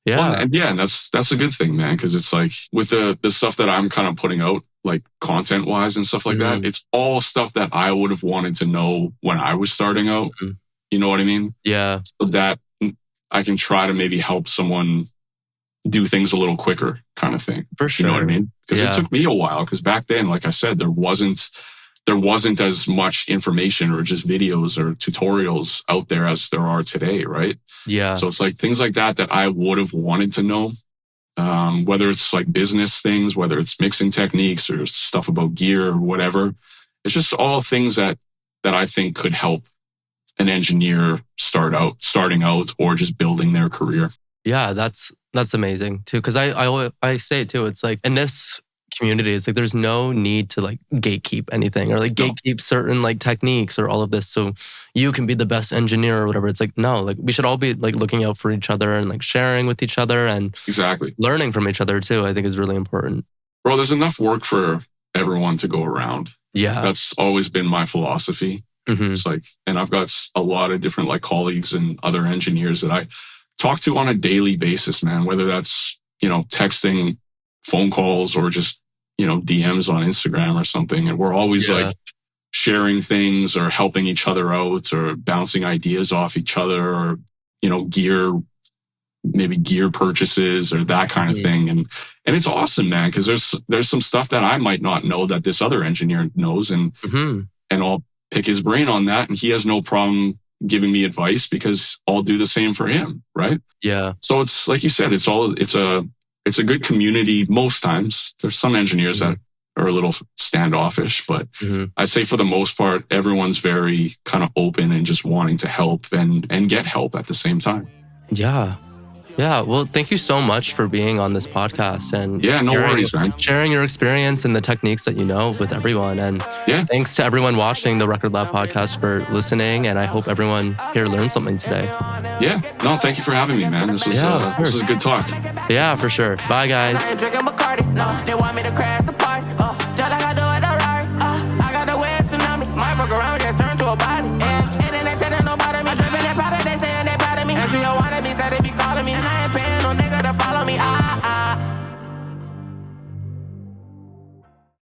Yeah. Well, and that's a good thing, man, because it's like with the stuff that I'm kind of putting out, like content wise and stuff like that, it's all stuff that I would have wanted to know when I was starting out. You know what I mean? Yeah. So that I can try to maybe help someone do things a little quicker, kind of thing. For sure. You know what I mean? Because it took me a while. Because back then, like I said, there wasn't as much information or just videos or tutorials out there as there are today, right? Yeah. So it's like things like that I would have wanted to know, whether it's like business things, whether it's mixing techniques or stuff about gear or whatever. It's just all things that I think could help an engineer starting out or just building their career. Yeah, that's amazing too. Because I say it too. It's like in this community, it's like there's no need to like gatekeep anything or like gatekeep certain like techniques or all of this so you can be the best engineer or whatever. It's like, no, like we should all be like looking out for each other and like sharing with each other and exactly learning from each other too, I think is really important. Bro, there's enough work for everyone to go around. Yeah. That's always been my philosophy. It's like, and I've got a lot of different like colleagues and other engineers that I talk to on a daily basis, man, whether that's, texting, phone calls, or just, DMs on Instagram or something. And we're always like sharing things or helping each other out or bouncing ideas off each other or, maybe gear purchases or that kind of thing. And it's awesome, man, because there's some stuff that I might not know that this other engineer knows, and I'll pick his brain on that, and he has no problem giving me advice because I'll do the same for him, right? Yeah. So it's like you said, it's a good community most times. There's some engineers that are a little standoffish, but I say for the most part, everyone's very kind of open and just wanting to help and get help at the same time. Yeah. Yeah, well, thank you so much for being on this podcast and no worries, man. Sharing your experience and the techniques that you know with everyone. And thanks to everyone watching the Record Lab podcast for listening. And I hope everyone here learned something today. Yeah, no, thank you for having me, man. This was a good talk. Yeah, for sure. Bye, guys. They want me to crash the party. Just like I do at the Rari. I got the way tsunami. Might fuck around, just turn to a body.